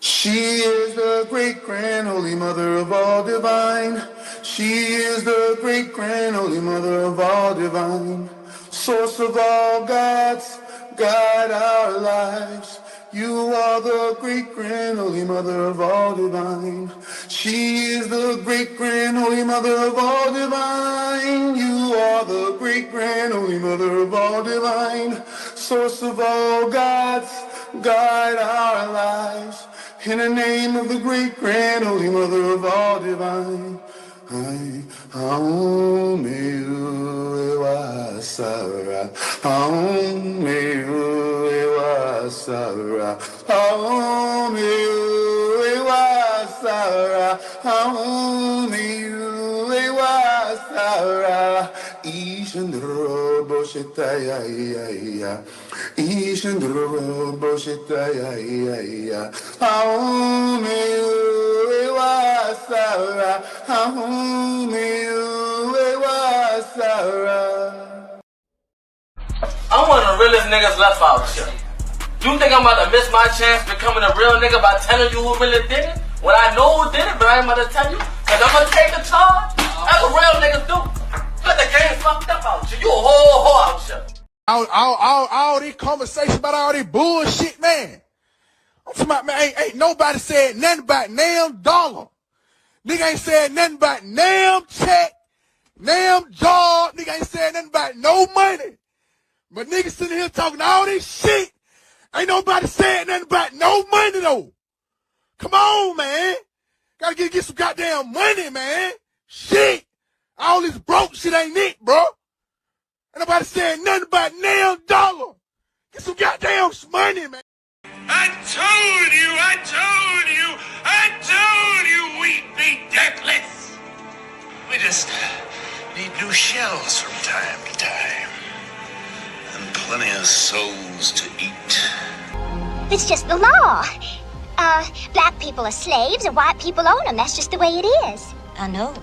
She is the great grand holy mother of all divine. She is the great grand holy mother of all divine. Source of all gods, guide our lives. You are the great grand holy mother of all divine. She is the great grand holy mother of all divine. You are the great grand holy mother of all divine. Source of all gods, guide our lives. In the name of the great grand holy mother of all divine. Sara, Sara, Sara, Ishandro Boshetaya, Ishandro Boshetaya, Sara, Sara. I'm one of the realest niggas left out here. You think I'm about to miss my chance becoming a real nigga by telling you who really did it? When I know who did it, but I ain't about to tell you. Cause I'm gonna take the charge. That's what real niggas do. But the game fucked up out here. You a whole whore out here. All this conversation about all this bullshit, man. I'm talking about, man, ain't nobody said nothing about damn dollar. Nigga ain't said nothing about damn check, damn job. Nigga ain't said nothing about no money. But niggas sitting here talking all this shit. Ain't nobody saying nothing about no money, though. Come on, man. Gotta get some goddamn money, man. Shit. All this broke shit ain't it, bro. Ain't nobody saying nothing about damn dollar. Get some goddamn money, man. I told you we'd be deathless. We just need new shells from time to time. And plenty of souls to eat. It's just the law. Black people are slaves and white people own them. That's just the way it is. I know.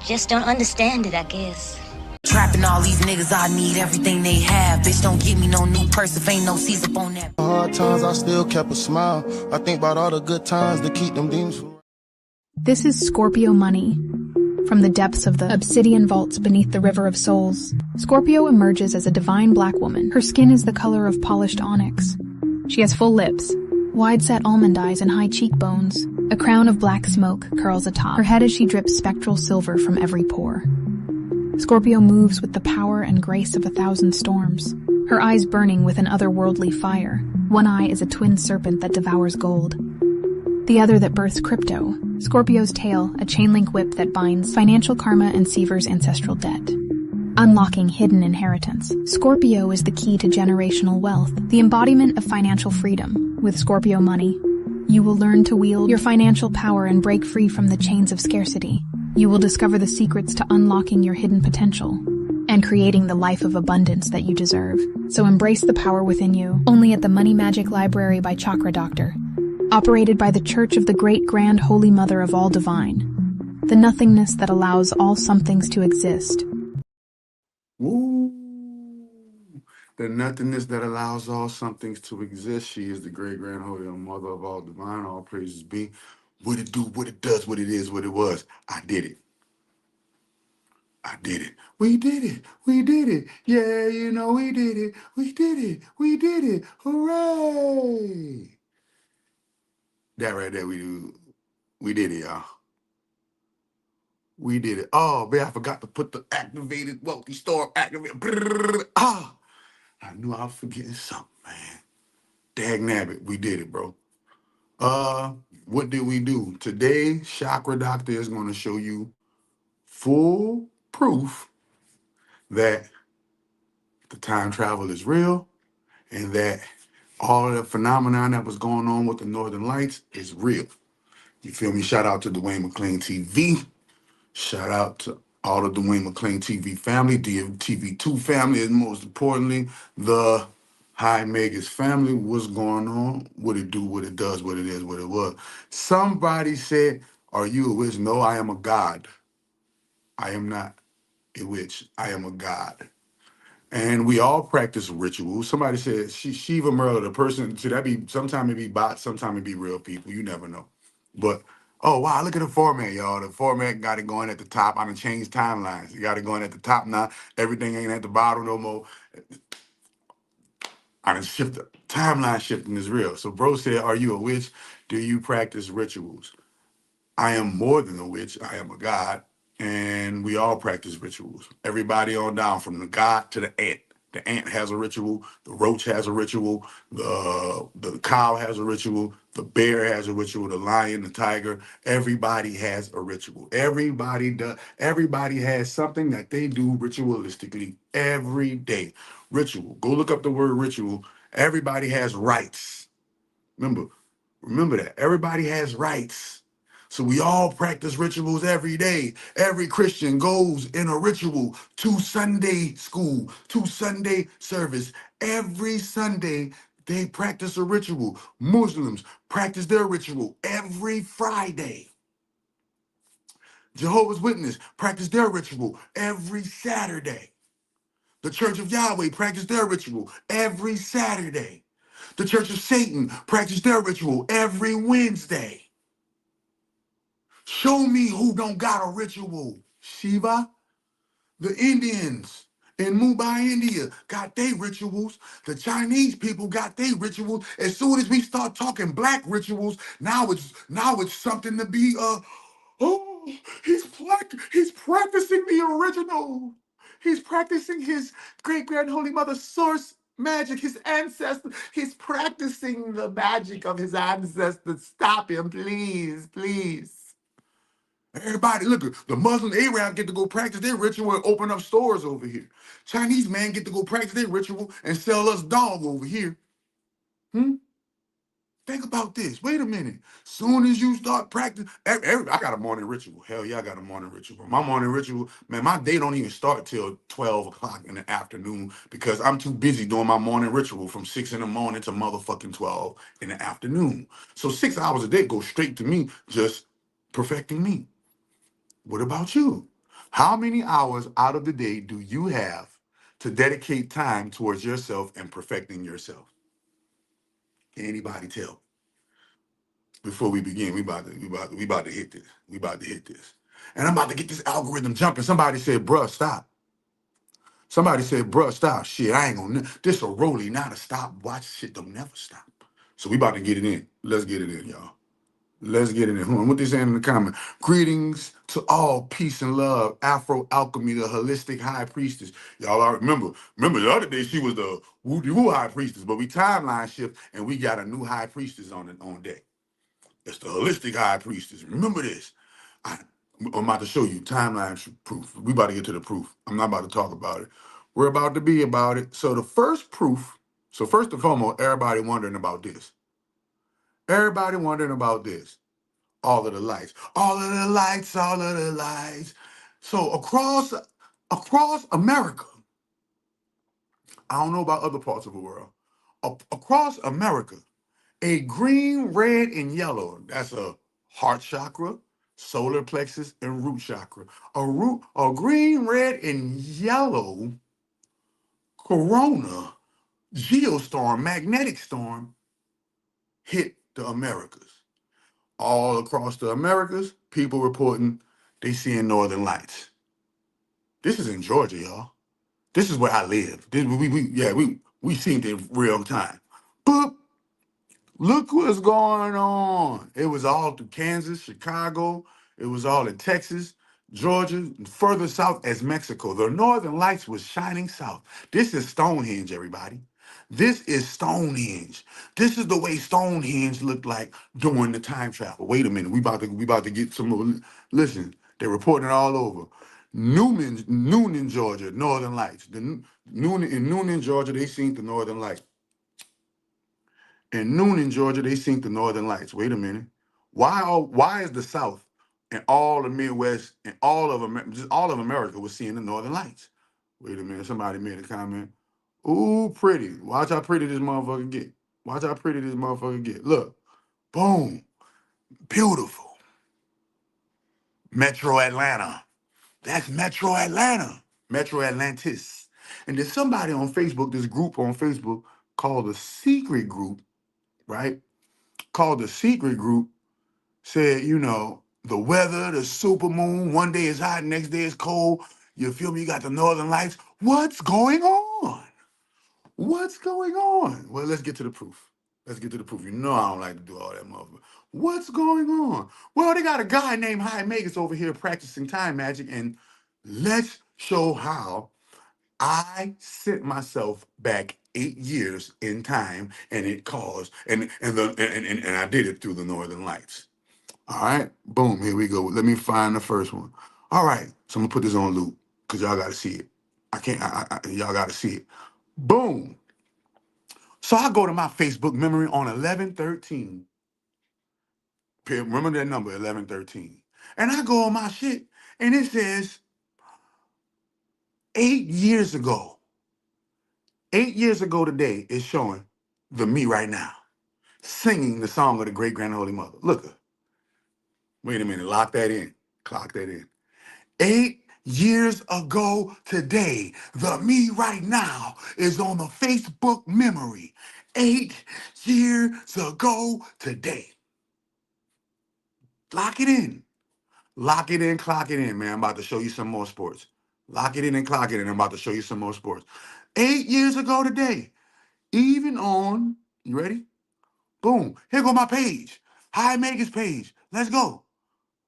Just don't understand it, I guess. Trapping all these niggas, I need everything they have. Bitch, don't give me no new purse if ain't no C's up on that. Hard times, I still kept a smile. I think about all the good times to keep them demons from... This is Scorpio Money. From the depths of the obsidian vaults beneath the River of Souls, Scorpio emerges as a divine black woman. Her skin is the color of polished onyx. She has full lips, wide-set almond eyes and high cheekbones. A crown of black smoke curls atop her head as she drips spectral silver from every pore. Scorpio moves with the power and grace of 1,000 storms, her eyes burning with an otherworldly fire. One eye is a twin serpent that devours gold, the other that births crypto. Scorpio's tail, a chain-link whip that binds financial karma and severs ancestral debt. Unlocking hidden inheritance. Scorpio is the key to generational wealth, the embodiment of financial freedom. With Scorpio Money, you will learn to wield your financial power and break free from the chains of scarcity. You will discover the secrets to unlocking your hidden potential and creating the life of abundance that you deserve. So embrace the power within you. Only at the Money Magic Library by Chakra Doctor, operated by the Church of the Great Grand Holy Mother of all Divine, the nothingness that allows all somethings to exist. Woo! The nothingness that allows all somethings to exist. She is the great grand holy mother of all divine. All praises be. What it do, what it does, what it is, what it was. I did it. I did it. We did it. We did it. Yeah, you know we did it. We did it. We did it. Hooray! That right there, we did it, y'all. We did it. Oh, man, I forgot to put the activated wealthy storm activated. Ah, I knew I was forgetting something, man. Dag nabbit, we did it, bro. What did we do? Today, Chakra Doctor is going to show you full proof that the time travel is real and that all of the phenomenon that was going on with the Northern Lights is real. You feel me? Shout out to Dwayne McClain TV. Shout out to all of the Dwayne McClain TV family, DMTV2 family, and most importantly, the High Megas family. What's going on? What it do, what it does, what it is, what it was. Somebody said, are you a witch? No, I am a god. I am not a witch. I am a god. And we all practice rituals. Somebody said Shiva Merla, the person, so that be sometimes it be bots, sometimes it be real people. You never know. But oh wow, look at the format, y'all. The format got it going at the top. I done changed timelines. You got it going at the top now. Everything ain't at the bottom no more. I done shifted. Timeline shifting is real. So bro said, are you a witch? Do you practice rituals? I am more than a witch. I am a god, and we all practice rituals. Everybody on down, from the god to the ant. The ant has a ritual. The roach has a ritual. The cow has a ritual. The bear has a ritual. The lion, the tiger. Everybody has a ritual. Everybody does. Everybody has something that they do ritualistically every day. Ritual. Go look up the word ritual. Everybody has rights. Remember that. Everybody has rights. So we all practice rituals every day. Every Christian goes in a ritual to Sunday school, to Sunday service. Every Sunday, they practice a ritual. Muslims practice their ritual every Friday. Jehovah's Witness practice their ritual every Saturday. The Church of Yahweh practice their ritual every Saturday. The Church of Satan practice their ritual every Wednesday. Show me who don't got a ritual. Shiva, the Indians in Mumbai, India, got their rituals. The Chinese people got their rituals. As soon as we start talking black rituals, now it's something to be oh, he's practicing the original. He's practicing his great grand holy mother source magic, his ancestors. He's practicing the magic of his ancestors. Stop him, please, please. Everybody, look, the Muslim Arab get to go practice their ritual and open up stores over here. Chinese man get to go practice their ritual and sell us dog over here. Think about this. Wait a minute. Soon as you start practicing, I got a morning ritual. Hell yeah, I got a morning ritual. My morning ritual, man, my day don't even start till 12 o'clock in the afternoon because I'm too busy doing my morning ritual from 6 in the morning to motherfucking 12 in the afternoon. So 6 hours a day go straight to me just perfecting me. What about you? How many hours out of the day do you have to dedicate time towards yourself and perfecting yourself? Can anybody tell? Before we begin, we about to hit this. We about to hit this. And I'm about to get this algorithm jumping. Somebody said, bruh, stop. Somebody said, bruh, stop. Shit, I ain't gonna, this a rollie, not a stop. Watch shit don't never stop. So we about to get it in. Let's get it in, y'all. Let's get it in. Hold on. What they saying in the comment? Greetings to all, peace and love. Afro Alchemy, the holistic high priestess. Y'all are remember the other day she was the woo high priestess, but we timeline shift and we got a new high priestess on deck. It's the holistic high priestess. Remember this. I'm about to show you timeline proof. We about to get to the proof. I'm not about to talk about it. We're about to be about it. So the first proof. So first and foremost, everybody wondering about this. Everybody wondering about this. All of the lights. All of the lights. All of the lights. So across America, I don't know about other parts of the world. Across America, a green, red, and yellow. That's a heart chakra, solar plexus, and root chakra. A green, red, and yellow corona geostorm, magnetic storm hit the Americas. All across the Americas, people reporting they seeing northern lights. This is in Georgia, y'all. This is where I live. We seen it in real time. Boop. Look what's going on. It was all through Kansas, Chicago. It was all in Texas, Georgia, and further south as Mexico. The northern lights was shining south. This is Stonehenge, everybody. This is Stonehenge. This is the way Stonehenge looked like during the time travel. Wait a minute. We about to get some more. Listen, they're reporting it all over. Noonan, Georgia, northern lights. In Noonan, Georgia, they seen the northern lights. In Noonan, Georgia, they seen the northern lights. Wait a minute. Why is the South and all the Midwest and just all of America was seeing the northern lights? Wait a minute. Somebody made a comment. Ooh, pretty. Watch how pretty this motherfucker get. Watch how pretty this motherfucker get. Look. Boom. Beautiful. Metro Atlanta. That's Metro Atlanta. Metro Atlantis. And there's somebody on Facebook, this group on Facebook called the Secret Group, right? Called the Secret Group, said, you know, the weather, the supermoon, one day is hot, next day is cold. You feel me? You got the northern lights. What's going on? What's going on? Well, let's get to the proof. Let's get to the proof. You know I don't like to do all that motherfucker. What's going on? Well, they got a guy named High Magus over here practicing time magic, and let's show how I sent myself back 8 years in time, and it caused, and I did it through the Northern Lights. All right, boom, here we go. Let me find the first one. All right, so I'm gonna put this on loop because y'all gotta see it. I can't, y'all gotta see it. Boom. So I go to my Facebook memory on 11/13. Remember that number, 11/13. And I go on my shit, and it says 8 years ago. 8 years ago today is showing the me right now, singing the song of the great grand holy mother. Look, wait a minute, lock that in. Clock that in. 8 years ago today, the me right now is on the Facebook memory. 8 years ago today. Lock it in. Lock it in, clock it in, man. I'm about to show you some more sports. Lock it in and clock it in. I'm about to show you some more sports. 8 years ago today, even on, you ready? Boom. Here go my page. High Megas page. Let's go.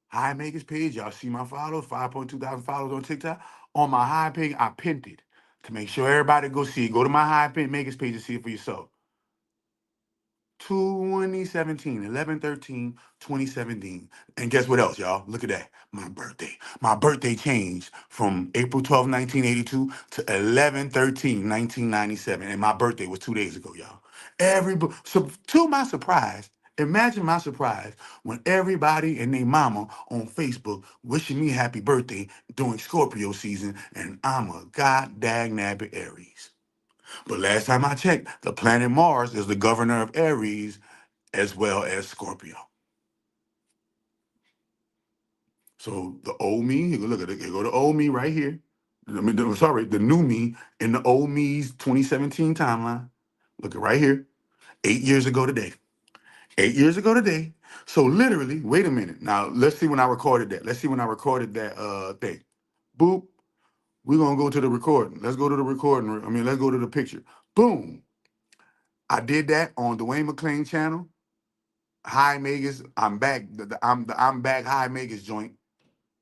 High Megas page. Y'all see my followers, 5.2 thousand followers on TikTok. On my high page, I pinned it to make sure everybody go see it. Go to my high pin Megas page and see it for yourself. 2017, 11/13, 2017. And guess what else, y'all? Look at that. My birthday. My birthday changed from April 12th, 1982 to 11/13, 1997. And my birthday was 2 days ago, y'all. So to my surprise, imagine my surprise when everybody and their mama on Facebook wishing me happy birthday during Scorpio season, and I'm a god dang nabbit Aries. But last time I checked, the planet Mars is the governor of Aries as well as Scorpio. So the old me, you look at it, you go to old me right here. The new me in the old me's 2017 timeline. Look at right here. 8 years ago today. 8 years ago today. So literally, wait a minute. Now let's see when I recorded that. Let's see when I recorded that thing. Boop. We're gonna go to the recording. Let's go to the recording. Let's go to the picture. Boom. I did that on Dwayne McClain channel. High Megas, I'm back. I'm back. High Megas joint.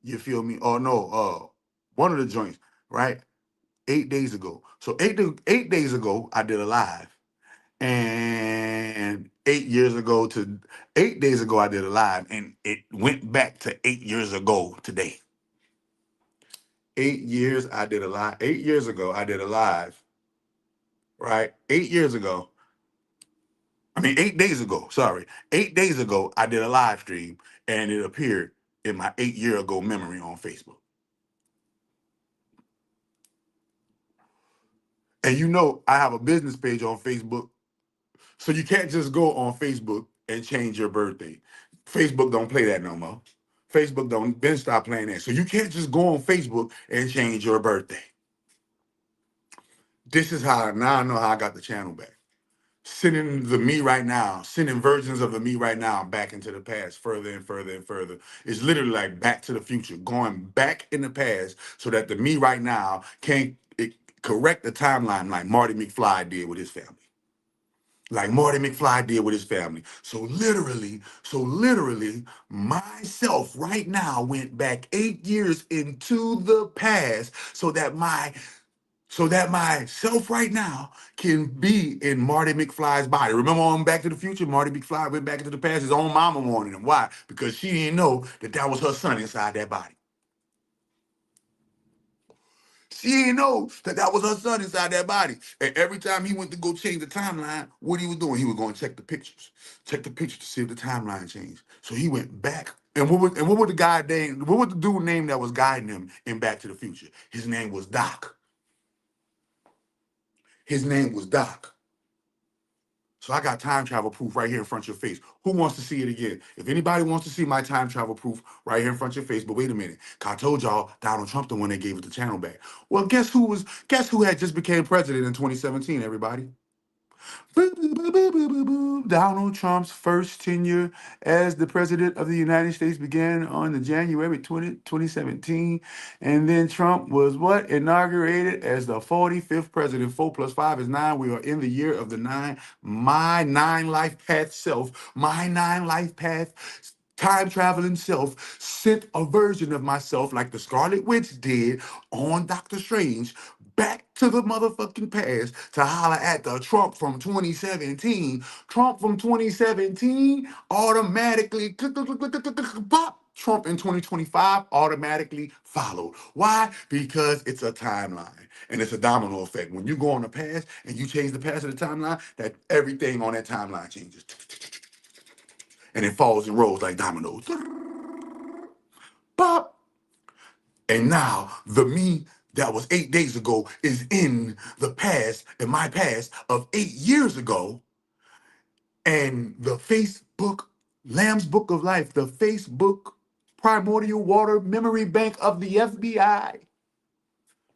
You feel me? Oh no, one of the joints, right? 8 days ago. So 8 days ago, I did a live, and 8 years ago to 8 days ago, I did a live, and it went back to 8 years ago today. 8 years I did a live. 8 years ago, I did a live, right? 8 years ago. 8 days ago, sorry. 8 days ago, I did a live stream and it appeared in my 8 year ago memory on Facebook. And you know, I have a business page on Facebook. So you can't just go on Facebook and change your birthday. Facebook don't play that no more. Facebook don't, been stop playing that. So you can't just go on Facebook and change your birthday. This is how, now I know how I got the channel back. Sending the me right now, sending versions of the me right now back into the past, further and further and further. It's literally like back to the future, going back in the past so that the me right now can correct the timeline like Marty McFly did with his family. Like Marty McFly did with his family. So literally, myself right now went back 8 years into the past so that myself right now can be in Marty McFly's body. Remember on Back to the Future, Marty McFly went back into the past, his own mama wanted him. Why? Because she didn't know that was her son inside that body. She didn't know that was her son inside that body. And every time he went to go change the timeline, what he was doing, he was going to check the pictures to see if the timeline changed. So he went back. And what was the dude name that was guiding him in Back to the Future? His name was Doc. His name was Doc. So I got time travel proof right here in front of your face. Who wants to see it again? If anybody wants to see my time travel proof right here in front of your face, but wait a minute. 'Cause I told y'all Donald Trump the one that gave us the channel back. Well, guess who had just became president in 2017, everybody? Boo, boo, boo, boo, boo, boo, boo. Donald Trump's first tenure as the president of the United States began on the January 2017. And then Trump was what? Inaugurated as the 45th president. 4 plus 5 is 9. We are in the year of the 9. My 9 life path self. My 9 life path time traveling self sent a version of myself like the Scarlet Witch did on Doctor Strange back to the motherfucking past to holler at the Trump from 2017. Trump from 2017 automatically pop. Trump in 2025 automatically followed. Why? Because it's a timeline and it's a domino effect. When you go on the past and you change the past of the timeline, that everything on that timeline changes. And it falls and rolls like dominoes. Pop. And now the me that was 8 days ago is in the past, in my past of 8 years ago. And the Facebook Lamb's Book of Life, the Facebook Primordial Water Memory Bank of the FBI.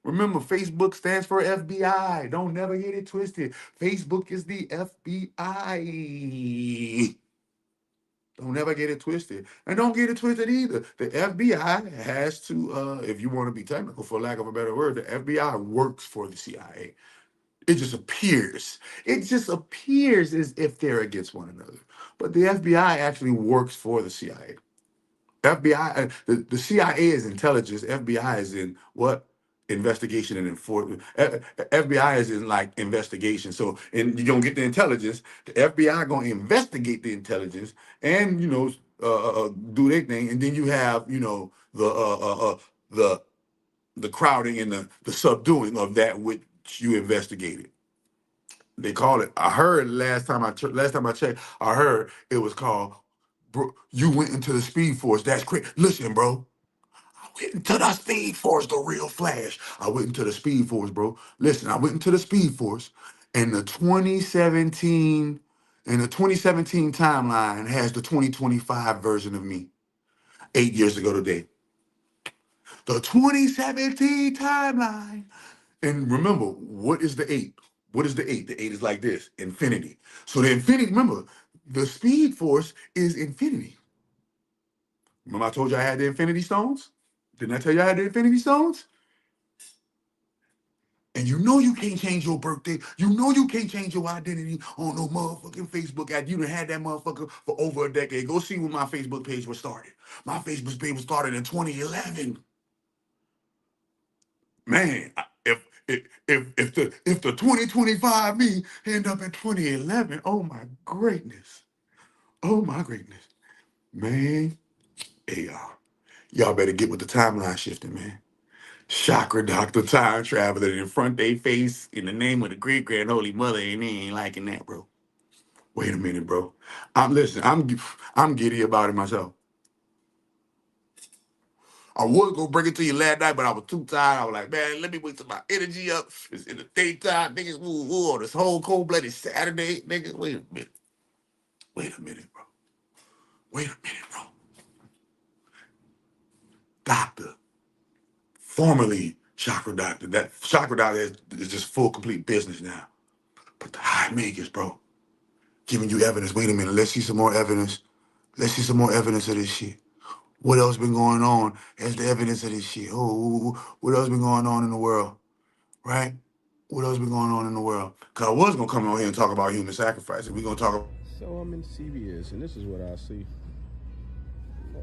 Remember, Facebook stands for FBI. Don't never get it twisted. Facebook is the FBI. Don't ever get it twisted. And don't get it twisted either. The FBI has to, if you want to be technical, for lack of a better word, the FBI works for the CIA. It just appears. It just appears as if they're against one another. But the FBI actually works for the CIA. FBI, the CIA is intelligence. FBI is in what? Investigation and enforcement. FBI is in like investigation. So, and you're gonna get the intelligence. The FBI gonna investigate the intelligence and do their thing. And then you have the crowding and the subduing of that which you investigated. They call it. I heard last time I checked. I heard it was called. Bro, you went into the Speed Force. That's crazy. Listen, bro. I went into the Speed Force, the real Flash. I went into the Speed Force, bro. Listen, I went into the Speed Force, and the 2017 timeline has the 2025 version of me. 8 years ago today. The 2017 timeline. And remember, what is the 8? What is the 8? The 8 is like this, infinity. So the infinity, remember, the Speed Force is infinity. Remember I told you I had the Infinity Stones? Didn't I tell you I had the Infinity Stones? And you know you can't change your birthday. You know you can't change your identity on no motherfucking Facebook ad. You done had that motherfucker for over a decade. Go see when my Facebook page was started. My Facebook page was started in 2011. Man, if the 2025 me end up in 2011, oh my greatness. Oh my greatness. Man, hey y'all better get with the timeline shifting, man. Chakra doctor, time traveler in front they face in the name of the great grand holy mother, and they ain't liking that, bro. Wait a minute, bro. I'm giddy about it myself. I was gonna bring it to you last night, but I was too tired. I was like, man, let me wait till my energy up. It's in the daytime, niggas. On this whole cold-blooded Saturday, niggas. Wait a minute. Wait a minute, bro. Wait a minute, bro. Doctor, formerly chakra doctor. That chakra doctor is just full, complete business now. But the high makers, bro, giving you evidence. Wait a minute. Let's see some more evidence. Let's see some more evidence of this shit. What else been going on as the evidence of this shit? Oh, what else been going on in the world? Right? What else been going on in the world? Because I was going to come on here and talk about human sacrifice. And we're going to talk about... So I'm in CVS, and this is what I see.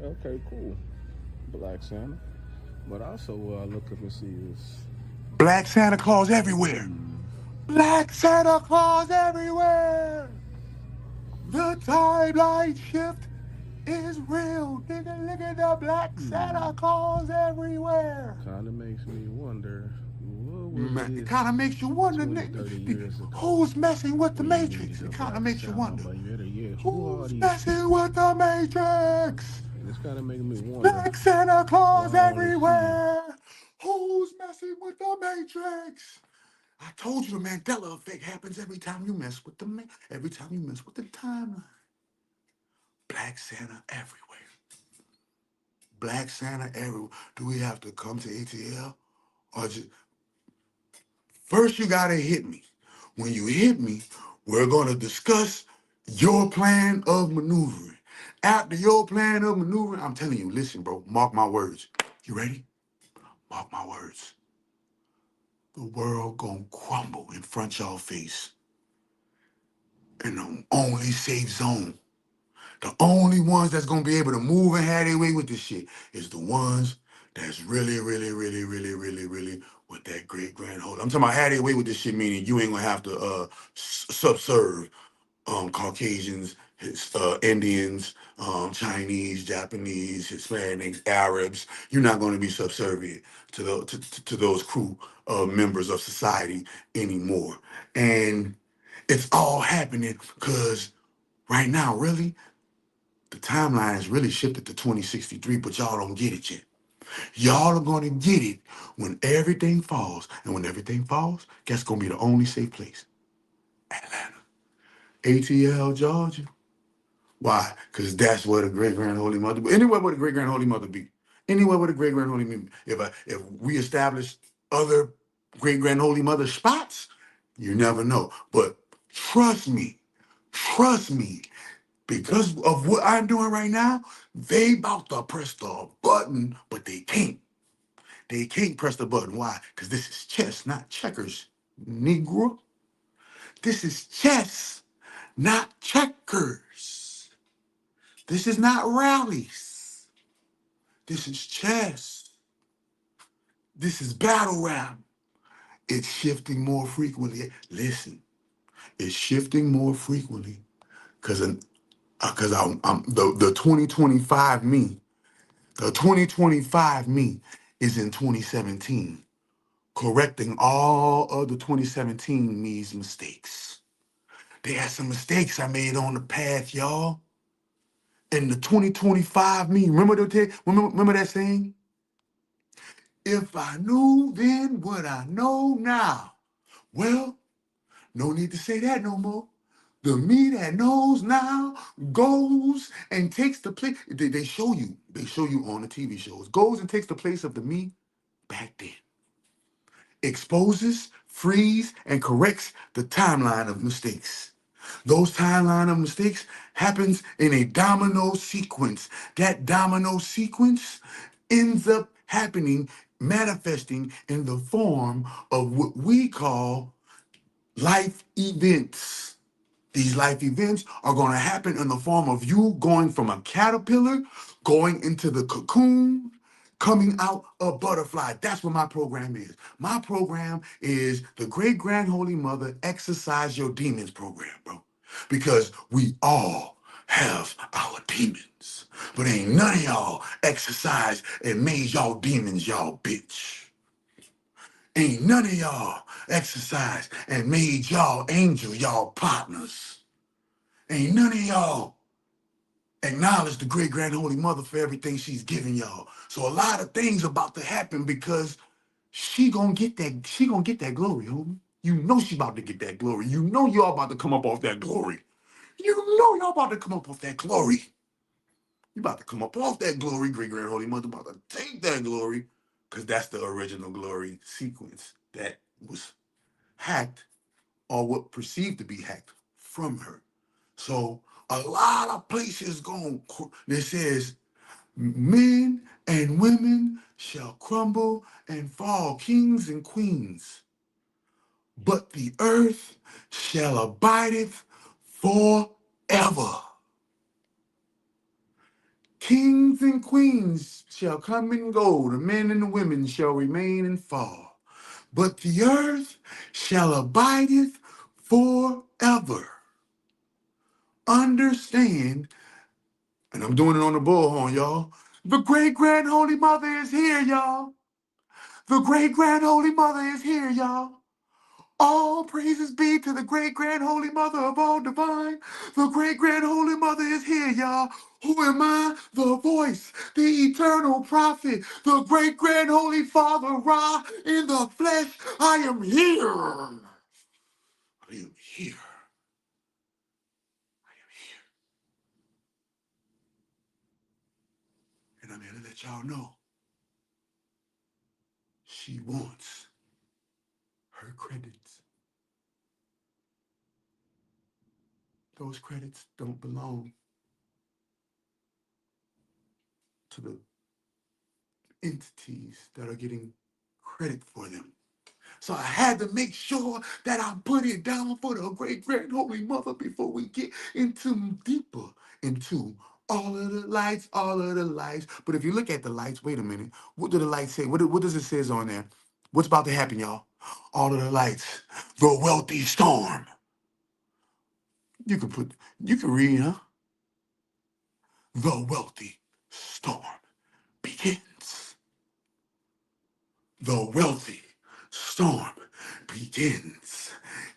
Okay, cool. Black Santa. But also what I look up and see is... Black Santa Claus everywhere. Black Santa Claus everywhere. The timeline shift is real. Nigga, look at the Black Santa Claus everywhere. Kind of makes me wonder... Man, it kind of makes you wonder, who's messing with the Matrix? It kind of makes you wonder, who's messing with the Matrix? It's kind of making me wonder. Black Santa Claus everywhere. Who's messing with the Matrix? I told you the Mandela effect happens every time you mess with every time you mess with the timeline. Black Santa everywhere. Black Santa everywhere. Do we have to come to ATL? Or just first you gotta hit me. When you hit me, we're gonna discuss your plan of maneuvering. After your plan of maneuvering, I'm telling you, listen, bro, mark my words. You ready? Mark my words. The world gonna crumble in front y'all face. And the only safe zone, the only ones that's gonna be able to move and have their way with this shit is the ones that's really, really, really, really, really, really with that great grand holy. I'm talking about have their way with this shit, meaning you ain't gonna have to subserve Caucasians, Indians, Chinese, Japanese, Hispanics, Arabs. You're not going to be subservient to those crew members of society anymore. And it's all happening because right now, really, the timeline is really shifted to 2063, but y'all don't get it yet. Y'all are going to get it when everything falls. And when everything falls, guess going to be the only safe place? Atlanta. ATL, Georgia. Why? Because that's where the great grand holy mother be. Anywhere where the great grand holy mother be. Anywhere where the great grand holy mother. If we establish other great grand holy mother spots, you never know. But trust me, because of what I'm doing right now, they about to press the button, but they can't. They can't press the button. Why? Because this is chess, not checkers, Negro. This is chess, not checkers. This is not rallies. This is chess. This is battle rap. It's shifting more frequently. Listen, it's shifting more frequently because I'm the 2025 me. The 2025 me is in 2017, correcting all of the 2017 me's mistakes. There are some mistakes I made on the path, y'all. And the 2025 me, remember that saying? If I knew then what I know now. Well, no need to say that no more. The me that knows now goes and takes the place. They show you on the TV shows, goes and takes the place of the me back then. Exposes, frees, and corrects the timeline of mistakes. Those timeline of mistakes happens in a domino sequence. That domino sequence ends up happening, manifesting in the form of what we call life events. These life events are going to happen in the form of you going from a caterpillar, going into the cocoon, coming out a butterfly. That's what my program is. My program is the Great Grand Holy Mother Exercise Your Demons program, bro. Because we all have our demons. But ain't none of y'all exercised and made y'all demons y'all bitch. Ain't none of y'all exercised and made y'all angel y'all partners. Ain't none of y'all acknowledge the great grand holy mother for everything she's giving y'all. So a lot of things about to happen because she gonna get that glory, homie. You know she about to get that glory. You know y'all about to come up off that glory. You know y'all about to come up off that glory. You about to come up off that glory, great grand holy mother about to take that glory, because that's the original glory sequence that was hacked, or what perceived to be hacked from her. So a lot of places going, it says, men and women shall crumble and fall, kings and queens, but the earth shall abideth forever. Kings and queens shall come and go, the men and the women shall remain and fall, but the earth shall abideth forever. Understand, and I'm doing it on the bullhorn, y'all. The great grand holy mother is here, y'all. The great grand holy mother is here, y'all. All praises be to the great grand holy mother of all divine. The great grand holy mother is here, y'all. Who am I? The voice, the eternal prophet, the great grand holy father Ra in the flesh. I am here. I am here. I am here. And I'm here to let y'all know she wants her credits. Those credits don't belong to the entities that are getting credit for them. So I had to make sure that I put it down for the great grand holy mother before we get into deeper into all of the lights, all of the lights. But if you look at the lights, wait a minute. What do the lights say? What does it say on there? What's about to happen, y'all? All of the lights. The wealthy storm. You can read, huh? The wealthy storm begins. The wealthy storm begins.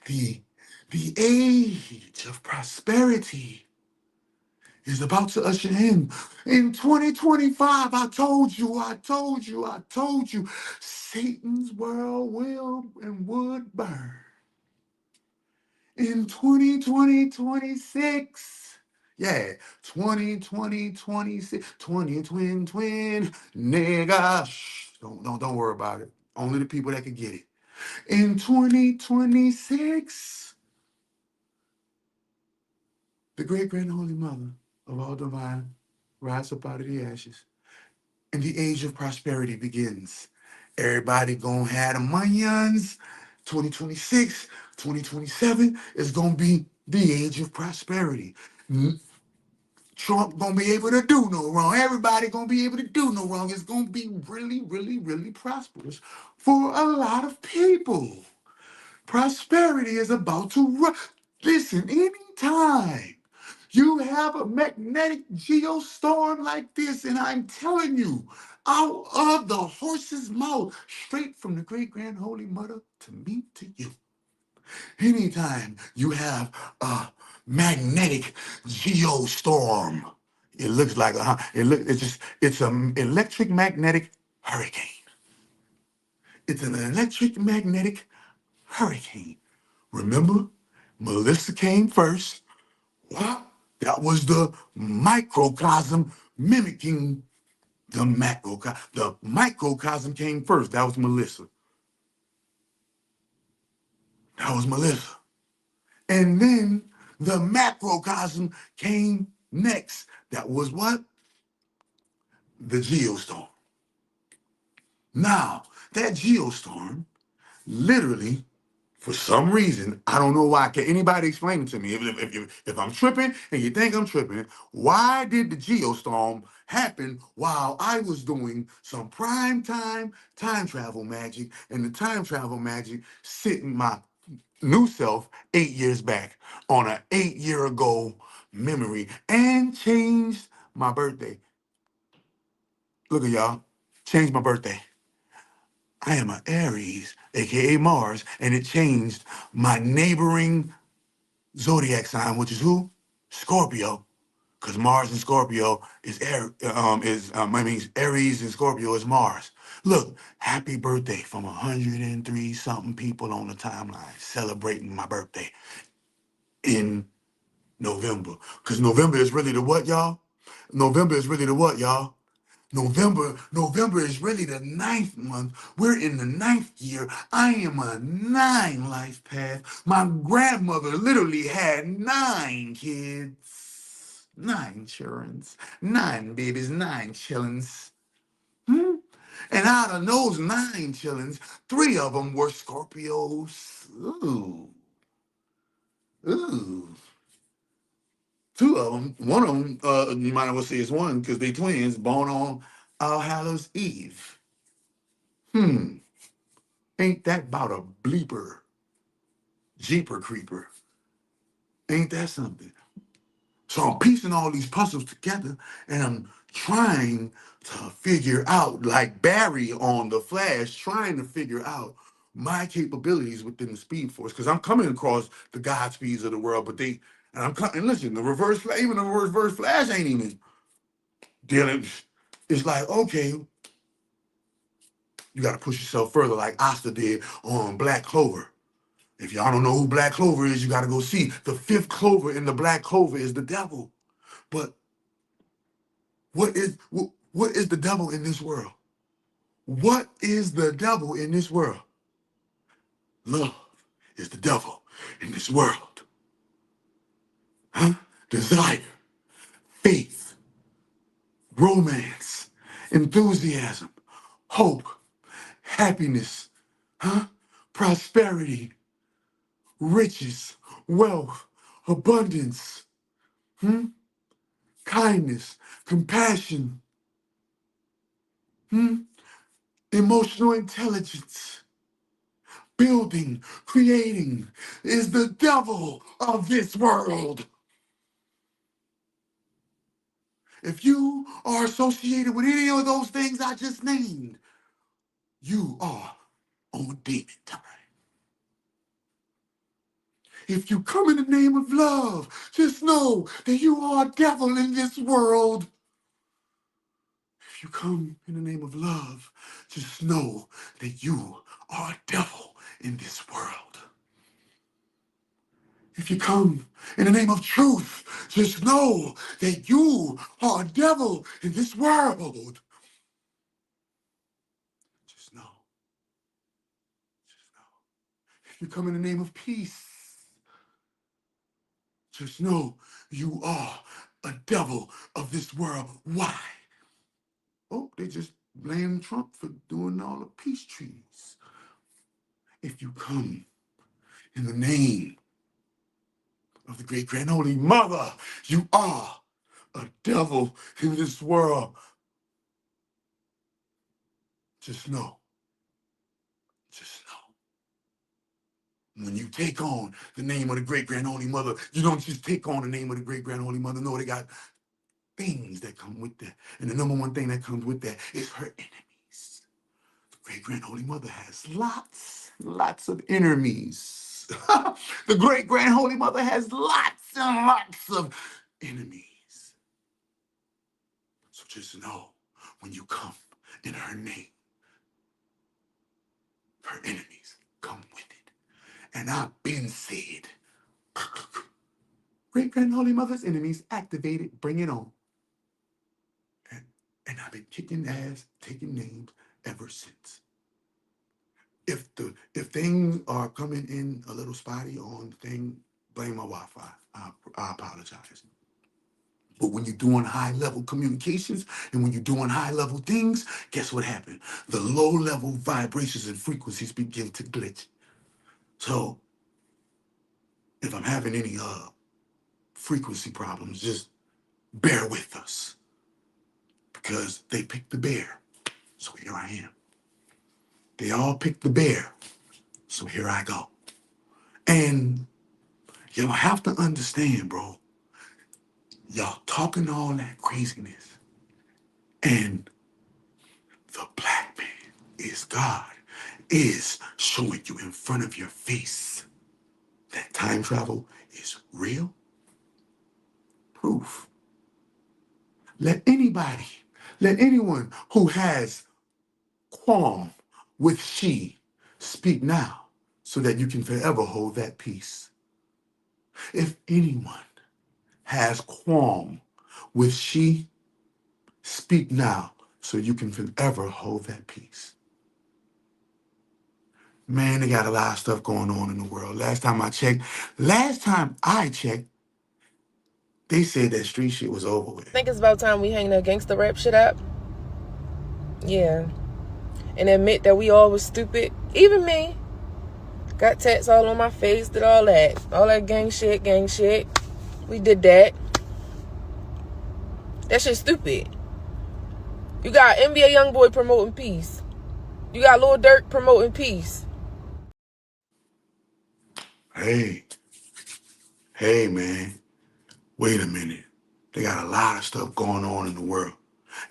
The, the age of prosperity is about to usher in. In 2025, I told you, Satan's world will and would burn. In 2020, 26. Yeah, 2020, 26, 20, twin, nigga. Shh, don't worry about it. Only the people that can get it. In 2026, the great grand holy mother of all divine rise up out of the ashes, and the age of prosperity begins. Everybody gonna have the millions. 2026, 2027 is gonna be the age of prosperity. Trump gonna be able to do no wrong. Everybody gonna be able to do no wrong. It's gonna be really, really, really prosperous for a lot of people. Prosperity is about to run. Listen, anytime you have a magnetic geostorm like this, and I'm telling you, out of the horse's mouth, straight from the great grand holy mother to me to you. Anytime you have a magnetic geostorm, it looks like it's an electric magnetic hurricane. It's an electric magnetic hurricane. Remember, Melissa came first. What? That was the microcosm mimicking the macrocosm. The microcosm came first. That was Melissa. That was Melissa. And then the macrocosm came next. That was what? The geostorm. Now, that geostorm literally, for some reason, I don't know why. Can anybody explain it to me? If I'm tripping and you think I'm tripping, why did the geostorm happen while I was doing some prime time travel magic, and the time travel magic sitting my new self 8 years back on an 8 year ago memory and changed my birthday? Look at y'all, changed my birthday. I am an Aries, aka Mars, and it changed my neighboring zodiac sign, which is who? Scorpio. Because Mars and Scorpio is Aries and Scorpio is Mars. Look, happy birthday from 103 something people on the timeline celebrating my birthday in November. Because November is really the what, y'all? November is really the what, y'all? November is really the ninth month. We're in the ninth year. I am a 9 life path. My grandmother literally had 9 kids, 9 children, 9 babies, 9 chillins. Hmm? And out of those 9 chillins, 3 of them were Scorpios. Ooh, ooh. 2 of them, one of them, you might as well say it's one because they twins, born on All Hallows Eve. Ain't that about a bleeper, jeeper creeper? Ain't that something? So I'm piecing all these puzzles together and I'm trying to figure out, like Barry on The Flash, trying to figure out my capabilities within the Speed Force, because I'm coming across the Godspeeds of the world, but and listen, even the reverse flash ain't even dealing. It's like, okay, you got to push yourself further, like Asta did on Black Clover. If y'all don't know who Black Clover is, you got to go see. The fifth clover in the Black Clover is the devil. But what is the devil in this world? What is the devil in this world? Love is the devil in this world. Huh? Desire, faith, romance, enthusiasm, hope, happiness, huh? Prosperity, riches, wealth, abundance, kindness, compassion, emotional intelligence, building, creating is the devil of this world. If you are associated with any of those things I just named, you are on demon time. If you come in the name of love, just know that you are a devil in this world. If you come in the name of love, just know that you are a devil in this world. If you come in the name of truth, just know that you are a devil in this world. Just know. Just know. If you come in the name of peace, just know you are a devil of this world. Why? Oh, they just blame Trump for doing all the peace treaties. If you come in the name of the great grand holy mother, you are a devil in this world. Just know. Just know. When you take on the name of the great grand holy mother, you don't just take on the name of the great grand holy mother. No, they got things that come with that. And the number one thing that comes with that is her enemies. The great grand holy mother has lots of enemies. The great grand holy mother has lots and lots of enemies. So just know when you come in her name, her enemies come with it. And I've been said, great grand holy mother's enemies activated, bring it on. And I've been kicking ass, taking names ever since. If things are coming in a little spotty on the thing, blame my Wi-Fi. I apologize. But when you're doing high-level communications and when you're doing high-level things, guess what happened? The low-level vibrations and frequencies begin to glitch. So if I'm having any frequency problems, just bear with us. Because they picked the bear. So here I am. They all picked the bear. So here I go. And y'all have to understand, bro. Y'all talking all that craziness. And the black man is God, is showing you in front of your face that time travel is real. Proof. Let anyone who has qualm with she speak now so that you can forever hold that peace. If anyone has qualm with she, speak now so you can forever hold that peace. Man, they got a lot of stuff going on in the world. Last time I checked, they said that street shit was over with. I think it's about time we hang that gangster rap shit up. Yeah. And admit that we all was stupid. Even me. Got tats all on my face, did all that. All that gang shit. We did that. That shit's stupid. You got NBA Youngboy promoting peace. You got Lil Durk promoting peace. Hey, man, wait a minute. They got a lot of stuff going on in the world.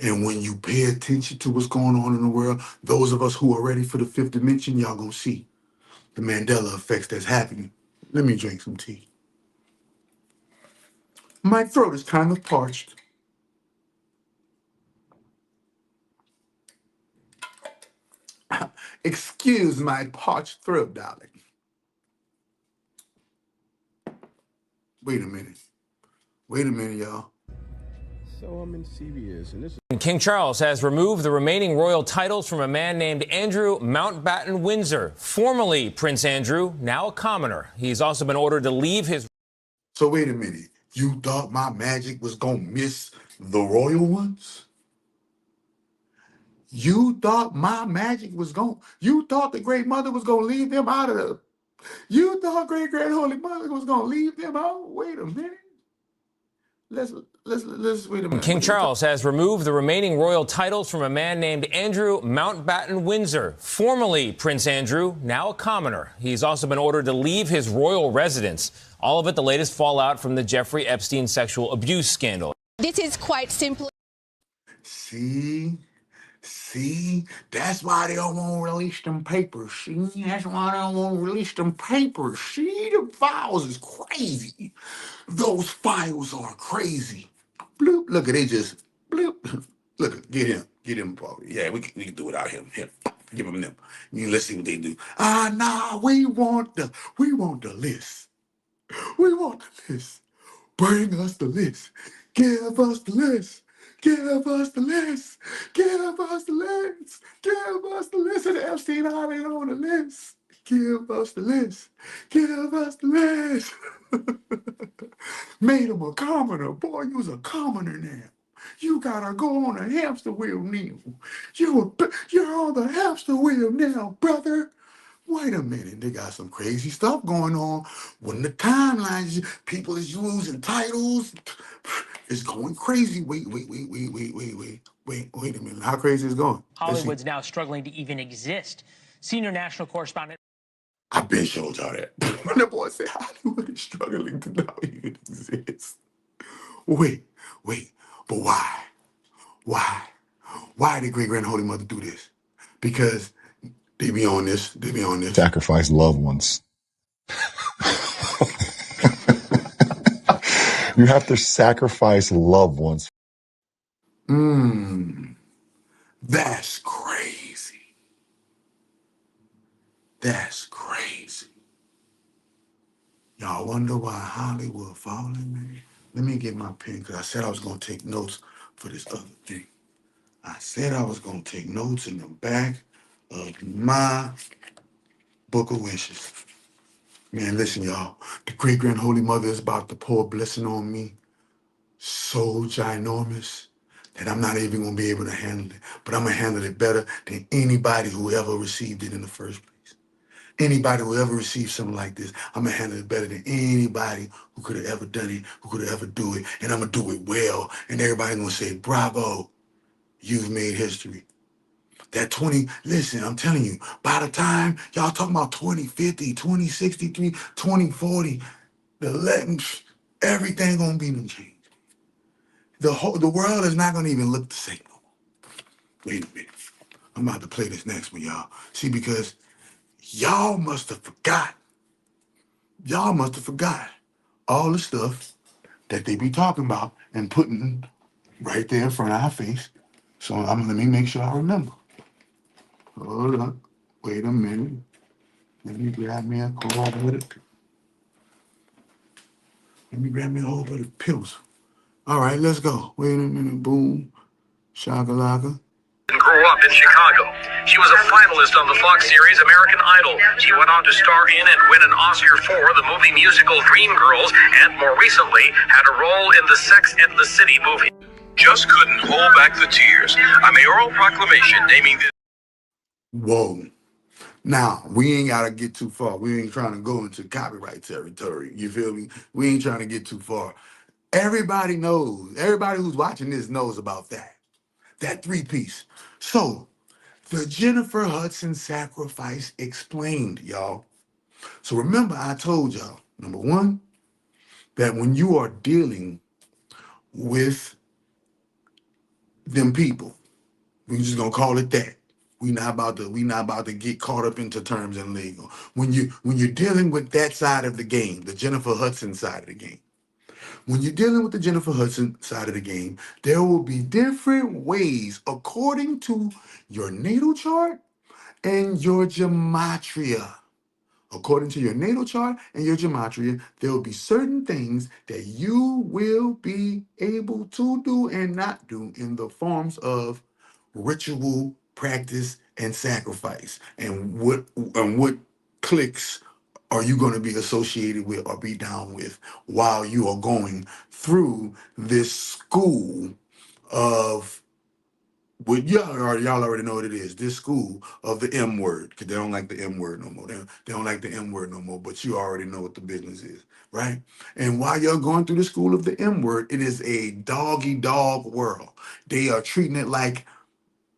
And when you pay attention to what's going on in the world, those of us who are ready for the fifth dimension, y'all gonna see. the Mandela effects that's happening. Let me drink some tea. My throat is kind of parched. Excuse my parched throat, darling. Wait a minute. Wait a minute, y'all. So I'm in CBS, and this is. King Charles has removed the remaining royal titles from a man named Andrew Mountbatten Windsor, formerly Prince Andrew, now a commoner. He's also been ordered to leave his. So wait a minute. You thought my magic was gonna miss the royal ones? You thought my magic was going. You thought the great mother was gonna leave them out of the. You thought great grand holy mother was gonna leave them out. Wait a minute. Let's wait a minute. King Charles has removed the remaining royal titles from a man named Andrew Mountbatten Windsor, formerly Prince Andrew, now a commoner. He's also been ordered to leave his royal residence. All of it the latest fallout from the Jeffrey Epstein sexual abuse scandal. This is quite simply. See, that's why they don't want to release them papers. See, that's why they don't want to release them papers. See, the files is crazy. Those files are crazy. Bloop, look at it, just bloop. Look, get him, Paul. Yeah, we can do without him. Here, give him them. Let's see what they do. Nah, we want the list. We want the list. Bring us the list. Give us the list. Give us the list. Give us the list. Give us the list. And Epstein already on the list. Give us the list. Give us the list. Made him a commoner. Boy, you's a commoner now. You gotta go on a hamster wheel now. You're on the hamster wheel now, brother. Wait a minute, they got some crazy stuff going on. When the timelines, people is using titles, it's going crazy. Wait a minute. How crazy is it going? Hollywood's now struggling to even exist. Senior national correspondent. I've been showed y'all that. When the boy said Hollywood is struggling to not even exist. Wait, but why? Why did great grand holy mother do this? Because they be on this. Sacrifice loved ones. You have to sacrifice loved ones. That's crazy. That's crazy. Y'all wonder why Hollywood falling, man? Let me get my pen, because I said I was going to take notes for this other thing. I said I was going to take notes in the back of my book of wishes. Man, listen, y'all. The great grand holy mother is about to pour a blessing on me so ginormous that I'm not even going to be able to handle it. But I'm going to handle it better than anybody who ever received it in the first place. Anybody who ever received something like this, I'm going to handle it better than anybody who could have ever done it, who could have ever do it. And I'm going to do it well. And everybody's going to say, bravo, you've made history. Listen, I'm telling you, by the time y'all talking about 2050, 2063, 2040, everything going to be new change. The world is not going to even look the same. Wait a minute. I'm about to play this next one, y'all. See, because y'all must have forgot. Y'all must have forgot all the stuff that they be talking about and putting right there in front of our face. So let me make sure I remember. Hold up. Wait a minute. Let me grab me a whole bit of. Let me grab me a whole bit of pills. All right, let's go. Wait a minute. Boom. Shakalaka. Grew up in Chicago. She was a finalist on the Fox series American Idol. She went on to star in and win an Oscar for the movie musical Dreamgirls, and more recently had a role in the Sex and the City movie. Just couldn't hold back the tears. A mayoral proclamation naming this. Whoa. Now, we ain't got to get too far. We ain't trying to go into copyright territory. You feel me? We ain't trying to get too far. Everybody knows. Everybody who's watching this knows about that. That three-piece. So, the Jennifer Hudson sacrifice explained, y'all. So remember, I told y'all, number one, that when you are dealing with them people, we're just going to call it that. We not about to get caught up into terms and legal. When you're dealing with that side of the game, the Jennifer Hudson side of the game. When you're dealing with the Jennifer Hudson side of the game, there will be different ways according to your natal chart and your gematria. According to your natal chart and your gematria, there will be certain things that you will be able to do and not do in the forms of ritual, practice, and sacrifice. And what cliques are you going to be associated with or be down with while you are going through this school of well, y'all already know what it is. This school of the M word, because they don't like the M word no more. They don't like the M word no more, but you already know what the business is, right? And while you're going through the school of the M word, it is a doggy dog world. They are treating it like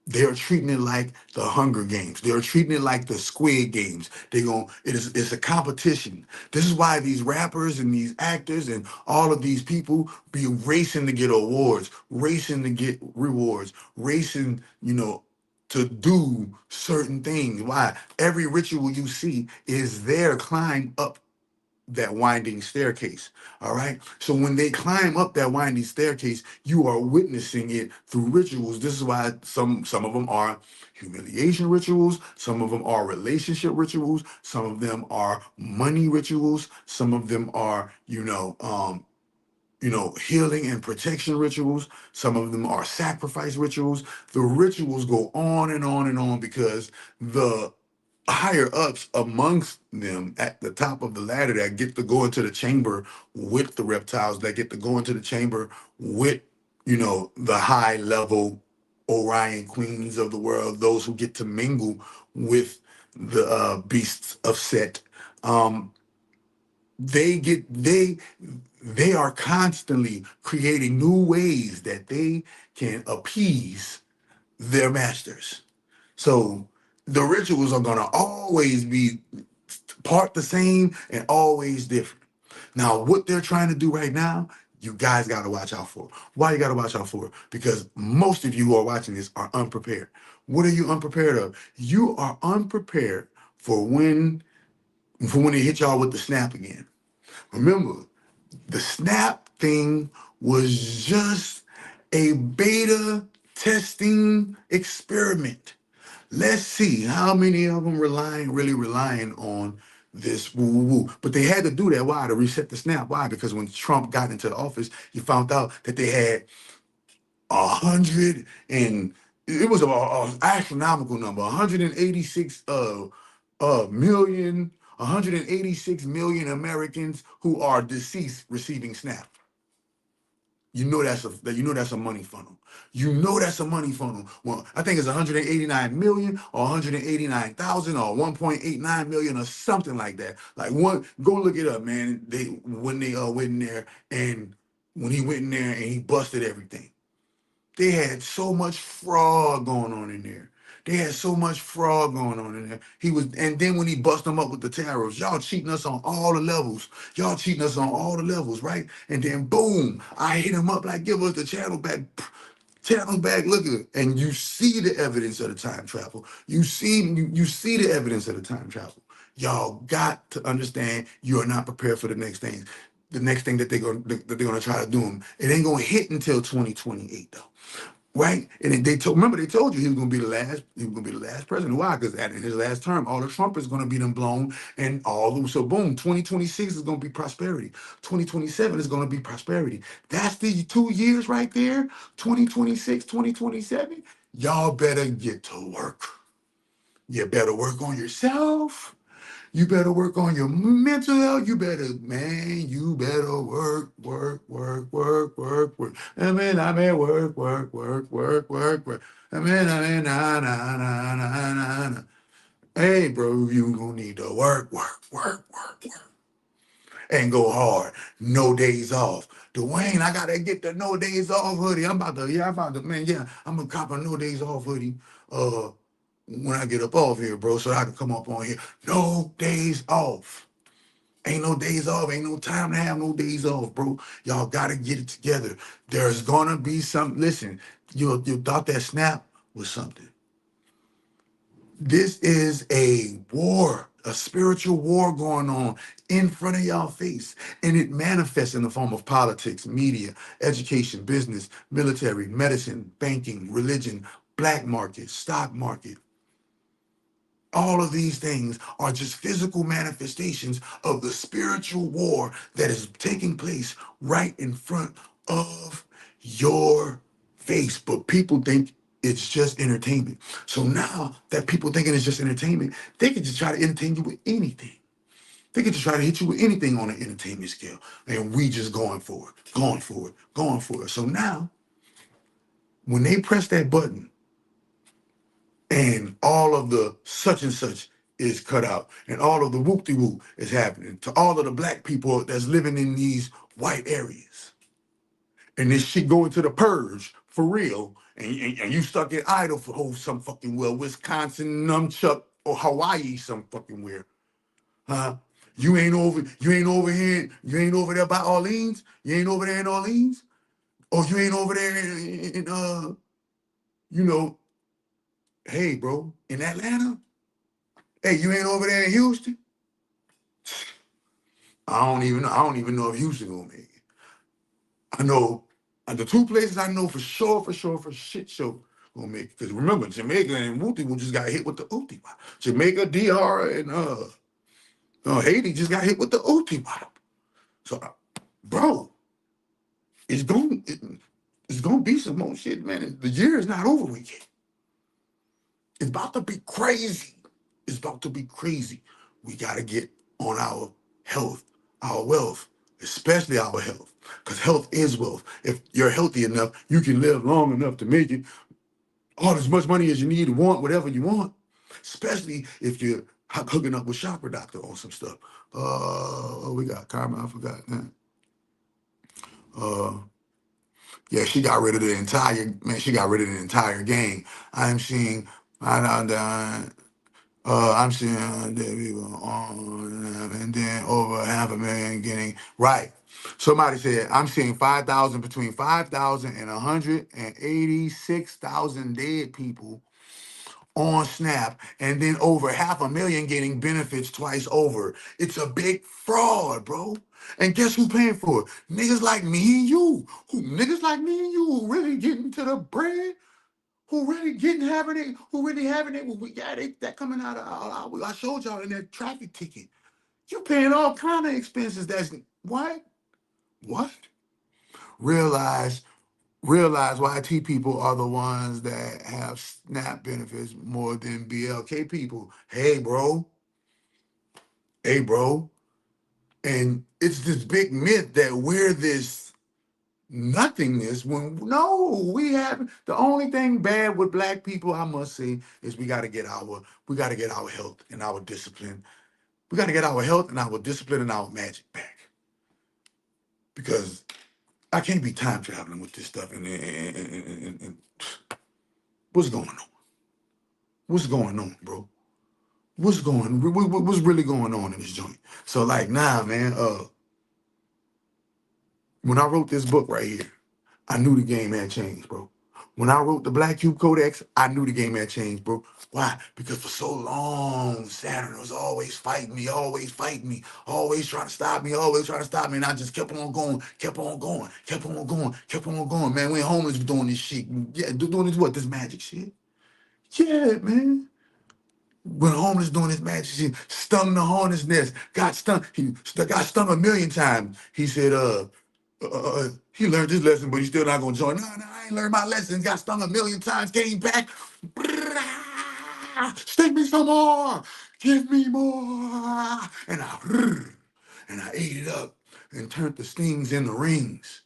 they're treating it like the Hunger Games. They're treating it like the Squid Games. It's a competition. This is why these rappers and these actors and all of these people be racing to get awards, racing to get rewards, racing, to do certain things. Why? Every ritual you see is their climb up that winding staircase. All right. So when they climb up that winding staircase, you are witnessing it through rituals. This is why some of them are humiliation rituals, some of them are relationship rituals, some of them are money rituals, some of them are, healing and protection rituals. Some of them are sacrifice rituals. The rituals go on and on and on because the higher ups amongst them at the top of the ladder that get to go into the chamber with the reptiles, that get to go into the chamber with, the high level Orion queens of the world, those who get to mingle with the beasts of Set. Um, they are constantly creating new ways that they can appease their masters. So the rituals are going to always be part the same and always different. Now, what they're trying to do right now, you guys got to watch out for. Why you got to watch out for? Because most of you who are watching this are unprepared. What are you unprepared of? You are unprepared for when they hit y'all with the snap again. Remember, the snap thing was just a beta testing experiment. Let's see how many of them really relying on this woo woo woo. But they had to do that. Why? To reset the snap. Why? Because when Trump got into the office, he found out that they had 100 it was a astronomical number, 186 million Americans who are deceased receiving SNAP. You know that's a money funnel. You know that's a money funnel. Well, I think it's 189 million or 189,000 or 1.89 million or something like that. Like go look it up, man. When they went in there and when he went in there and he busted everything. They had so much fraud going on in there. They had so much fraud going on in there. And then when he bust them up with the tariffs, y'all cheating us on all the levels. Y'all cheating us on all the levels, right? And then boom, I hit him up like, give us the channel back. Channel back, look at it. And you see the evidence of the time travel. You see the evidence of the time travel. Y'all got to understand you are not prepared for the next thing. The next thing that they're gonna try to do them. It ain't gonna hit until 2028 though. Right? And remember they told you he was gonna be the last president. Why? Because in his last term, all the Trump is gonna be them blown and all them. So boom, 2026 is gonna be prosperity. 2027 is gonna be prosperity. That's the 2 years right there. 2026, 2027. Y'all better get to work. You better work on yourself. You better work on your mental health. You better work, work, work, work, work, work. Work, work, work, work, work, work. Na, na, na, na, na, na. Hey, bro, you gonna need to work, work, work, work, work. And go hard. No days off. Dwayne, I gotta get the no days off hoodie. I'm about to, I'm gonna cop a no days off hoodie. When I get up off here, bro, so I can come up on here. No days off. Ain't no days off. Ain't no time to have no days off, bro. Y'all gotta get it together. There's gonna be some. Listen, you thought that snap was something. This is a war, a spiritual war going on in front of y'all face. And it manifests in the form of politics, media, education, business, military, medicine, banking, religion, black market, stock market. All of these things are just physical manifestations of the spiritual war that is taking place right in front of your face. But people think it's just entertainment. So now that people thinking it's just entertainment, they can just try to entertain you with anything. They can just try to hit you with anything on an entertainment scale. And we just going for it, going for it, going for it. So now, when they press that button, and all of the such and such is cut out, and all of the whoop-de-whoop is happening to all of the black people that's living in these white areas. And this shit going to the purge for real, and you stuck in idle for some fucking well, Wisconsin, Numchuck, or Hawaii, some fucking where. Huh? You ain't over here, you ain't over there by Orleans, you ain't over there in Orleans, or you ain't over there in you know, hey bro, in Atlanta. Hey, you ain't over there in Houston? I don't even know if Houston gonna make it. I know the two places I know for sure, for shit show gonna make it. Because remember, Jamaica and Wooty just got hit with the Ooty Wop. Jamaica, DR, and Haiti just got hit with the Ooty Wop. So, bro, it's gonna be some more shit, man. The year is not over with yet. It's about to be crazy. It's about to be crazy. We gotta get on our health, our wealth, especially our health, because health is wealth. If you're healthy enough, you can live long enough to make it all as much money as you need to want, whatever you want, especially if you're hooking up with Chakra Doctor on some stuff. We got Karma, I forgot. Yeah, she got rid of the entire, man, she got rid of the entire gang. I'm seeing, I'm seeing that people on, and then over 500,000 getting right. Somebody said I'm seeing 5,000 between 5,000 and 186,000 dead people on Snap, and then over 500,000 getting benefits twice over. It's a big fraud, bro. And guess who paying for it? Niggas like me and you. Niggas like me and you who really getting to the bread, who really having it. Well, we got it. That coming out of I showed y'all in that traffic ticket. You paying all kind of expenses. That's what? What? Realize YT people are the ones that have SNAP benefits more than BLK people. Hey, bro. Hey, bro. And it's this big myth that we're this nothingness when no, we have the only thing bad with black people, I must say, is we gotta get our health and our discipline. We gotta get our health and our discipline and our magic back. Because I can't be time traveling with this stuff and what's going on? What's going on, bro? What's really going on in this joint? So like, nah, man, when I wrote this book right here, I knew the game had changed, bro. When I wrote the Black Cube Codex, I knew the game had changed, bro. Why? Because for so long, Saturn was always fighting me, always trying to stop me, and I just kept on going, man. We ain't homeless doing this shit. Yeah, doing this what? This magic shit? Yeah, man. When homeless doing his magic, she stung the hornet's nest, got stung. He got stung a million times. He said, he learned his lesson, but he's still not gonna join. No, I ain't learned my lesson. Got stung a million times, came back. Sting me some more. Give me more. And I ate it up and turned the stings into rings.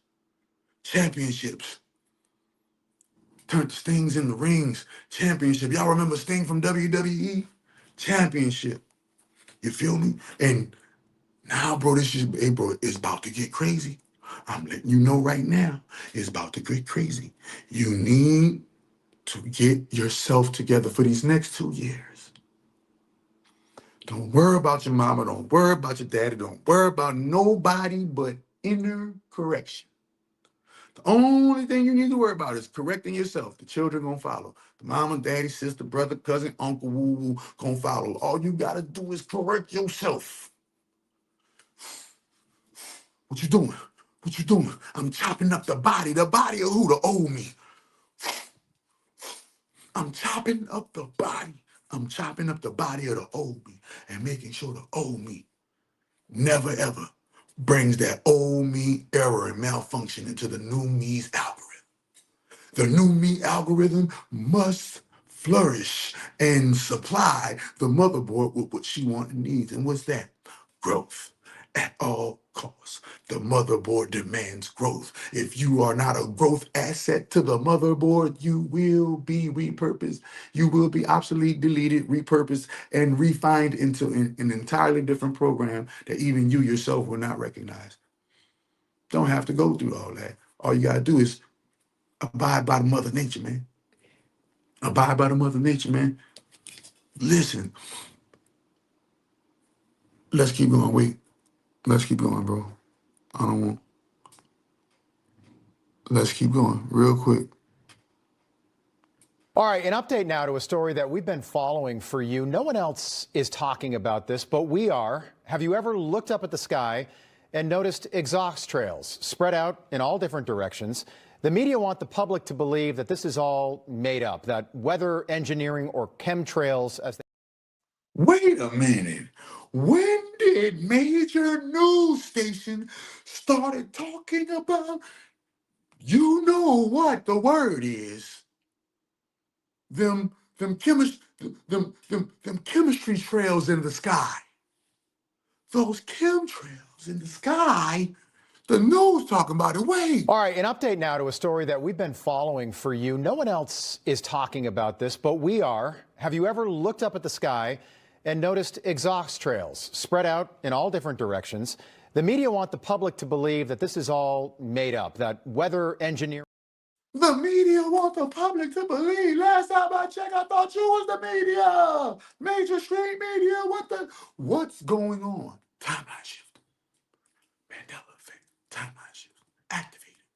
Championships. Turned the stings into rings. Championship. Y'all remember Sting from WWE? Championship. You feel me? And now, bro, it's about to get crazy. I'm letting you know right now, it's about to get crazy. You need to get yourself together for these next 2 years. Don't worry about your mama. Don't worry about your daddy. Don't worry about nobody but inner correction. The only thing you need to worry about is correcting yourself. The children gonna follow. The mama, daddy, sister, brother, cousin, uncle, woo woo gonna follow. All you gotta do is correct yourself. What you doing? What you doing? I'm chopping up the body. The body of who? The old me. I'm chopping up the body. I'm chopping up the body of the old me and making sure the old me never ever brings that old me error and malfunction into the new me's algorithm. The new me algorithm must flourish and supply the motherboard with what she wants and needs. And what's that? Growth at all costs. The motherboard demands growth. If you are not a growth asset to the motherboard, you will be repurposed. You will be obsolete, deleted, repurposed, and refined into an entirely different program that even you yourself will not recognize. Don't have to go through all that. All you gotta do is abide by the mother nature, man. Abide by the mother nature, man. Listen, let's keep going. Wait, let's keep going, bro. I don't want. Let's keep going real quick. All right, an update now to a story that we've been following for you. No one else is talking about this, but we are. Have you ever looked up at the sky and noticed exhaust trails spread out in all different directions? The media want the public to believe that this is all made up, that weather engineering or chemtrails, as they... Wait a minute. When did major news station started talking about, you know what the word is? Them chemistry trails in the sky. Those chemtrails in the sky. The news talking about it. Wait. All right, an update now to a story that we've been following for you. No one else is talking about this, but we are. Have you ever looked up at the sky and noticed exhaust trails spread out in all different directions? The media want the public to believe that this is all made up, that weather engineering... The media want the public to believe. Last time I checked, I thought you was the media. Mainstream media. What's going on? Timeline shift. Mandela effect. Timeline shift. Activated.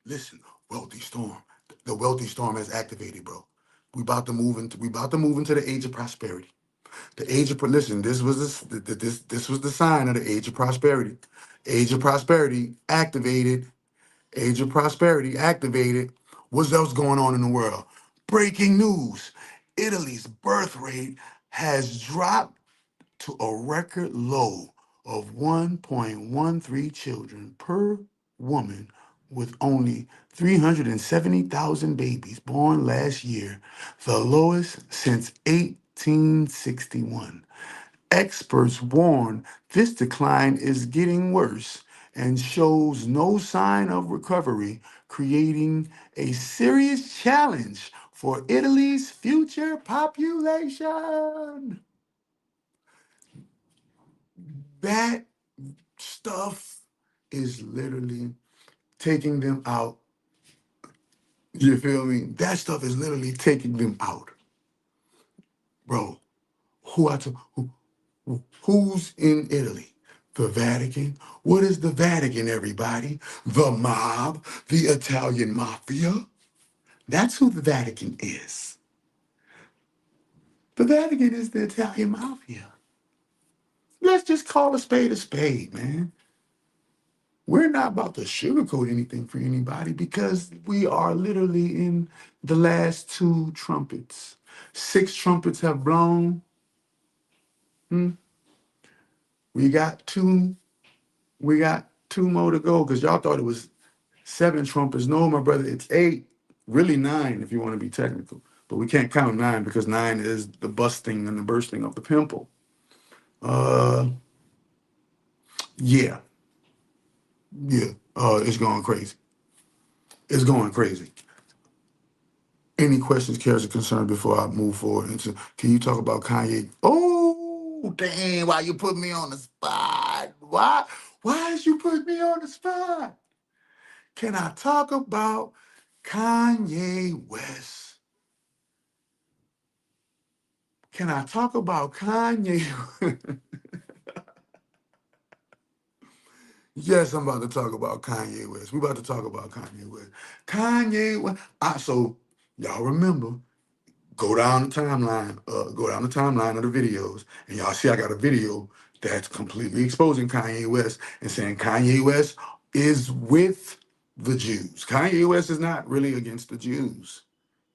Listen, wealthy storm. The wealthy storm has activated, bro. We about to move into the age of prosperity. The age of listen, this was this was the sign of the age of prosperity. Age of prosperity activated. Age of prosperity activated. What's else going on in the world? Breaking news. Italy's birth rate has dropped to a record low of 1.13 children per woman, with only 370,000 babies born last year, the lowest since 1861. Experts warn this decline is getting worse and shows no sign of recovery, creating a serious challenge for Italy's future population. That stuff is literally taking them out. You feel me? That stuff is literally taking them out. Bro, who's in Italy? The Vatican. What is the Vatican, everybody? The mob, the Italian mafia. That's who the Vatican is. The Vatican is the Italian mafia. Let's just call a spade, man. We're not about to sugarcoat anything for anybody because we are literally in the last two trumpets. 6 trumpets have blown. We got two more to go because y'all thought it was 7 trumpets. No, my brother, it's 8. Really 9 if you want to be technical. But we can't count 9 because 9 is the busting and the bursting of the pimple. Yeah. It's going crazy. It's going crazy. Any questions, cares, or concerns before I move forward into? Can you talk about Kanye? Oh, damn! Why you put me on the spot? Why? Why did you put me on the spot? Can I talk about Kanye West? Can I talk about Kanye? Yes, I'm about to talk about Kanye West. We about to talk about Kanye West. Kanye West. So y'all remember, go down the timeline of the videos, and y'all see I got a video that's completely exposing Kanye West and saying Kanye West is with the Jews. Kanye West is not really against the Jews.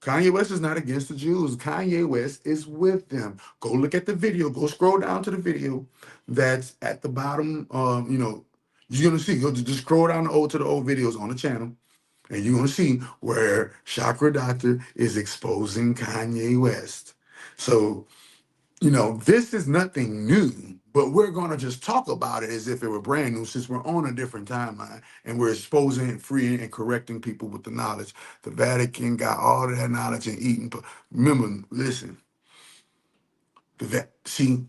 Kanye West is not against the Jews. Kanye West is with them. Go look at the video. Go scroll down to the video that's at the bottom. You're gonna see. Go just scroll down to the old videos on the channel, and you're gonna see where Chakra Doctor is exposing Kanye West. So this is nothing new, but we're gonna just talk about it as if it were brand new, since we're on a different timeline and we're exposing and freeing and correcting people with the knowledge. The Vatican got all of that knowledge and eating. But remember, listen, see,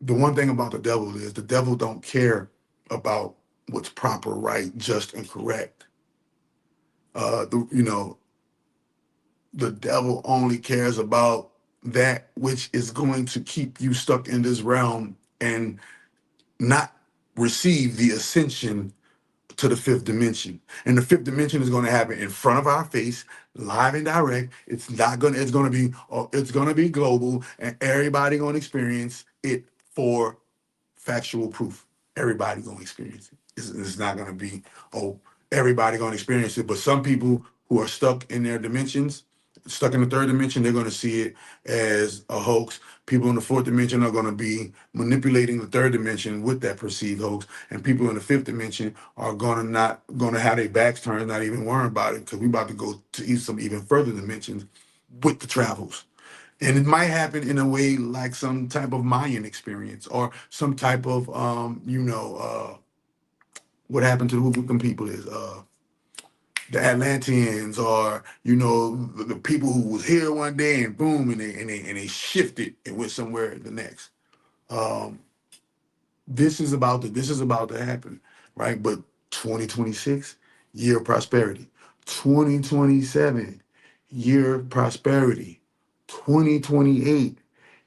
the one thing about the devil is the devil don't care about what's proper, right, just, and correct. The devil only cares about that which is going to keep you stuck in this realm and not receive the ascension to the fifth dimension. And the fifth dimension is going to happen in front of our face, live and direct. It's going to be global, and everybody going to experience it for factual proof. Everybody gonna experience it. It's not gonna be, everybody gonna experience it. But some people who are stuck in their dimensions, stuck in the third dimension, they're gonna see it as a hoax. People in the fourth dimension are gonna be manipulating the third dimension with that perceived hoax. And people in the fifth dimension are not gonna have their backs turned, not even worrying about it, because we about to go to some even further dimensions with the travels. And it might happen in a way like some type of Mayan experience or some type of, what happened to the Wiccan people is the Atlanteans, or the people who was here one day and boom, and they shifted and went somewhere the next. Um, this is about to happen, right? But 2026, year of prosperity. 2027, year of prosperity. 2028,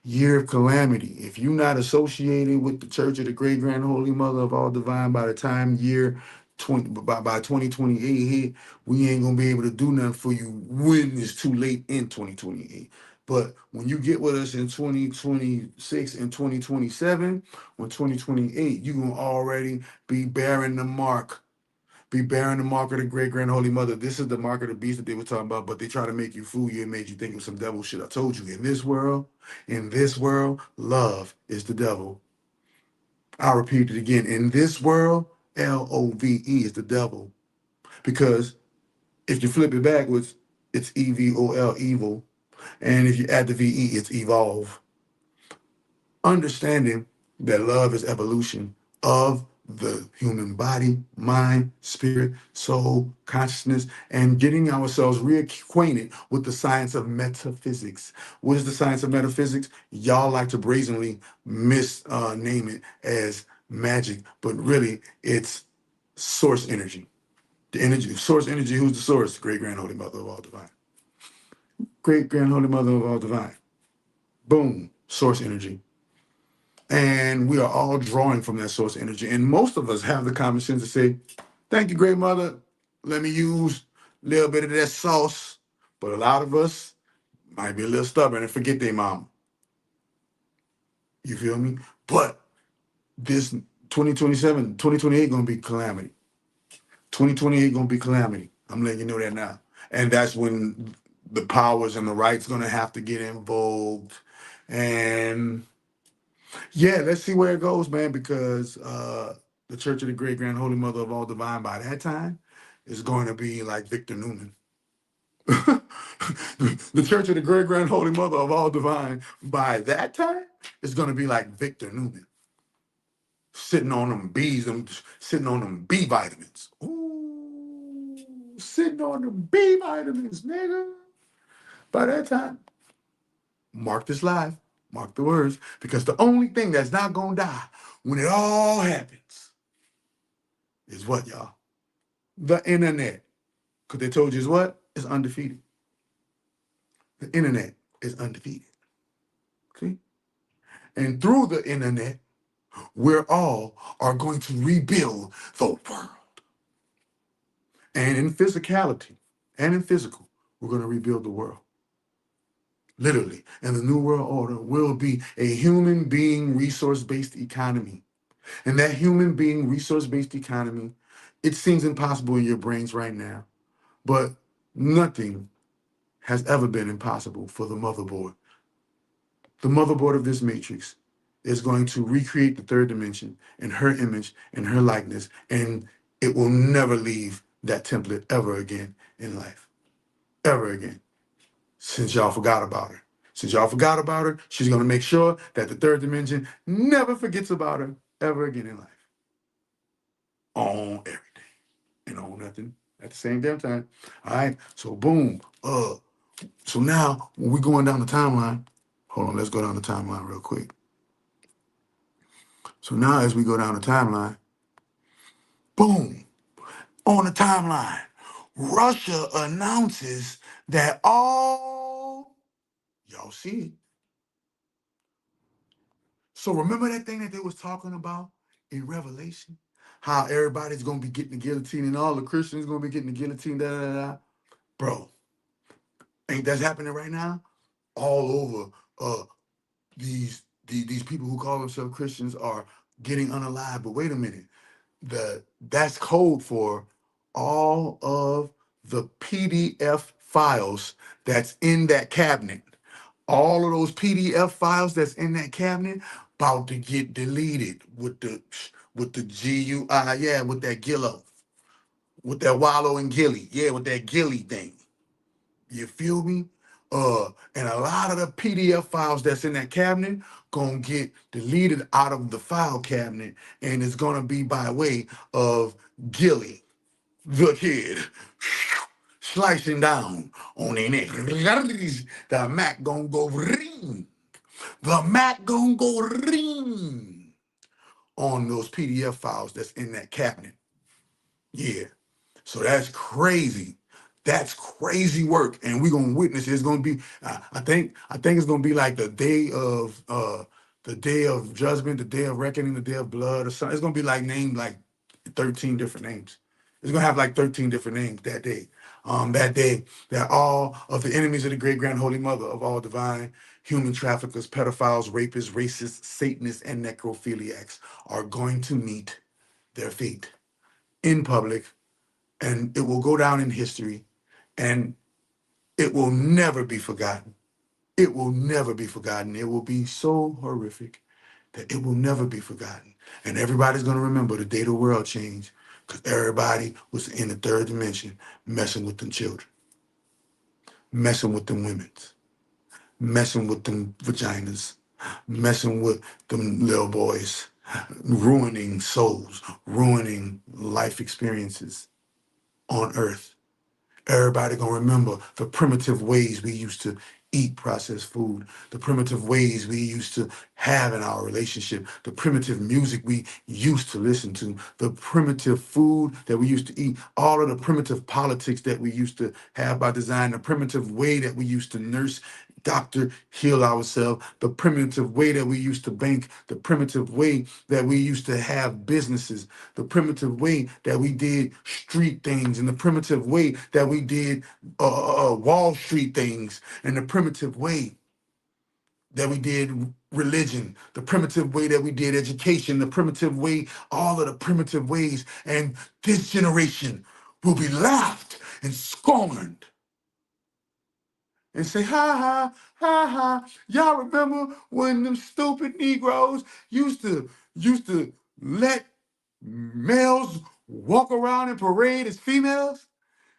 year of calamity. If you're not associated with the Church of the Great Grand Holy Mother of All Divine by the time by 2028 hit, we ain't gonna be able to do nothing for you when it's too late in 2028. But when you get with us in 2026 and 2027, when 2028, you're gonna already be bearing the mark. Be bearing the mark of the great grand holy mother. This is the mark of the beast that they were talking about, but they try to make you fool you and made you think of some devil shit. I told you, in this world, love is the devil. I'll repeat it again. In this world, LOVE is the devil. Because if you flip it backwards, it's EVOL, evil. And if you add the VE, it's evolve. Understanding that love is evolution of the human body, mind, spirit, soul, consciousness, and getting ourselves reacquainted with the science of metaphysics. What is the science of metaphysics? Y'all like to brazenly misname it as magic, but really it's source energy. The energy, source energy, who's the source? Great Grand Holy Mother of all divine. Great Grand Holy Mother of all divine. Boom, source energy. And we are all drawing from that source energy. And most of us have the common sense to say, thank you, great mother. Let me use a little bit of that sauce. But a lot of us might be a little stubborn and forget their mama. You feel me? But this 2027, 2028 gonna be calamity. 2028 gonna be calamity. I'm letting you know that now. And that's when the powers and the rights gonna have to get invoked. And yeah, let's see where it goes, man, because the Church of the Great Grand Holy Mother of All Divine by that time is going to be like Victor Newman. The Church of the Great Grand Holy Mother of All Divine by that time is going to be like Victor Newman, sitting on them bees, sitting on them B vitamins. Ooh, sitting on them B vitamins, nigga. By that time, mark this live, mark the words, because the only thing that's not going to die when it all happens is what, y'all? The internet. Because they told you is what? It's undefeated. The internet is undefeated. See? And through the internet, We're all are going to rebuild the world. And in physicality and in physical, we're going to rebuild the world. Literally. And the New World Order will be a human being resource-based economy. And that human being resource-based economy, it seems impossible in your brains right now, but nothing has ever been impossible for the motherboard. The motherboard of this matrix is going to recreate the third dimension in her image and her likeness, and it will never leave that template ever again in life. Ever again. Since y'all forgot about her. Since y'all forgot about her, she's going to make sure that the third dimension never forgets about her ever again in life. On everything and on nothing at the same damn time. All right, so boom. So now when we're going down the timeline, hold on, let's go down the timeline real quick. So now as we go down the timeline, boom, on the timeline, Russia announces that y'all see it. So remember that thing that they was talking about in Revelation? How everybody's gonna be getting the guillotine and all the Christians gonna be getting the guillotine, da da da da. Bro, ain't that happening right now? All over these people who call themselves Christians are getting unalived. But wait a minute. That's code for all of the PDF files that's in that cabinet. All of those PDF files that's in that cabinet about to get deleted with the GUI, yeah, with that Gillo, with that Wallow and Gilly, yeah, with that Gilly thing. You feel me? And a lot of the PDF files that's in that cabinet gonna get deleted out of the file cabinet, and it's gonna be by way of Gilly, the kid, slicing down on their neck. The Mac gonna go ring. The Mac gonna go ring on those PDF files that's in that cabinet. Yeah. So that's crazy. That's crazy work, and we're gonna witness it. It's gonna be. I think it's gonna be like the day of judgment, the day of reckoning, the day of blood, or something. It's gonna be like named like 13 different names. It's gonna have like 13 different names that day. That day that all of the enemies of the great grand holy mother of all divine human traffickers, pedophiles, rapists, racists, Satanists, and necrophiliacs are going to meet their fate in public, and it will go down in history, and it will never be forgotten. It will never be forgotten. It will be so horrific that it will never be forgotten. And everybody's going to remember the day the world changed, because everybody was in the third dimension messing with them children, messing with them women's, messing with them vaginas, messing with them little boys, ruining souls, ruining life experiences on earth. Everybody gonna remember the primitive ways we used to eat processed food, the primitive ways we used to have in our relationship, the primitive music we used to listen to, the primitive food that we used to eat, all of the primitive politics that we used to have by design, the primitive way that we used to nurse, doctor, heal ourselves, the primitive way that we used to bank, the primitive way that we used to have businesses, the primitive way that we did street things, and the primitive way that we did Wall Street things, and the primitive way that we did religion, the primitive way that we did education, the primitive way, all of the primitive ways. And this generation will be laughed and scorned and say, ha ha, ha ha. Y'all remember when them stupid Negroes used to let males walk around and parade as females?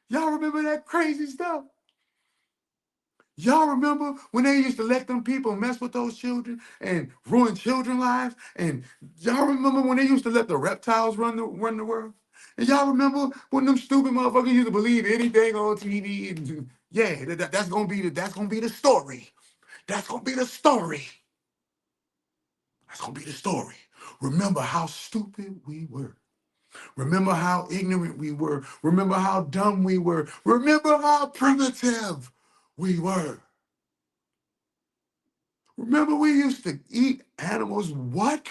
Y'all remember that crazy stuff? Y'all remember when they used to let them people mess with those children and ruin children's lives? And y'all remember when they used to let the reptiles run the world? And y'all remember when them stupid motherfuckers used to believe anything on TV? And yeah, that's gonna be the story. That's gonna be the story. That's gonna be the story. Remember how stupid we were. Remember how ignorant we were. Remember how dumb we were. Remember how primitive we were. Remember we used to eat animals, what?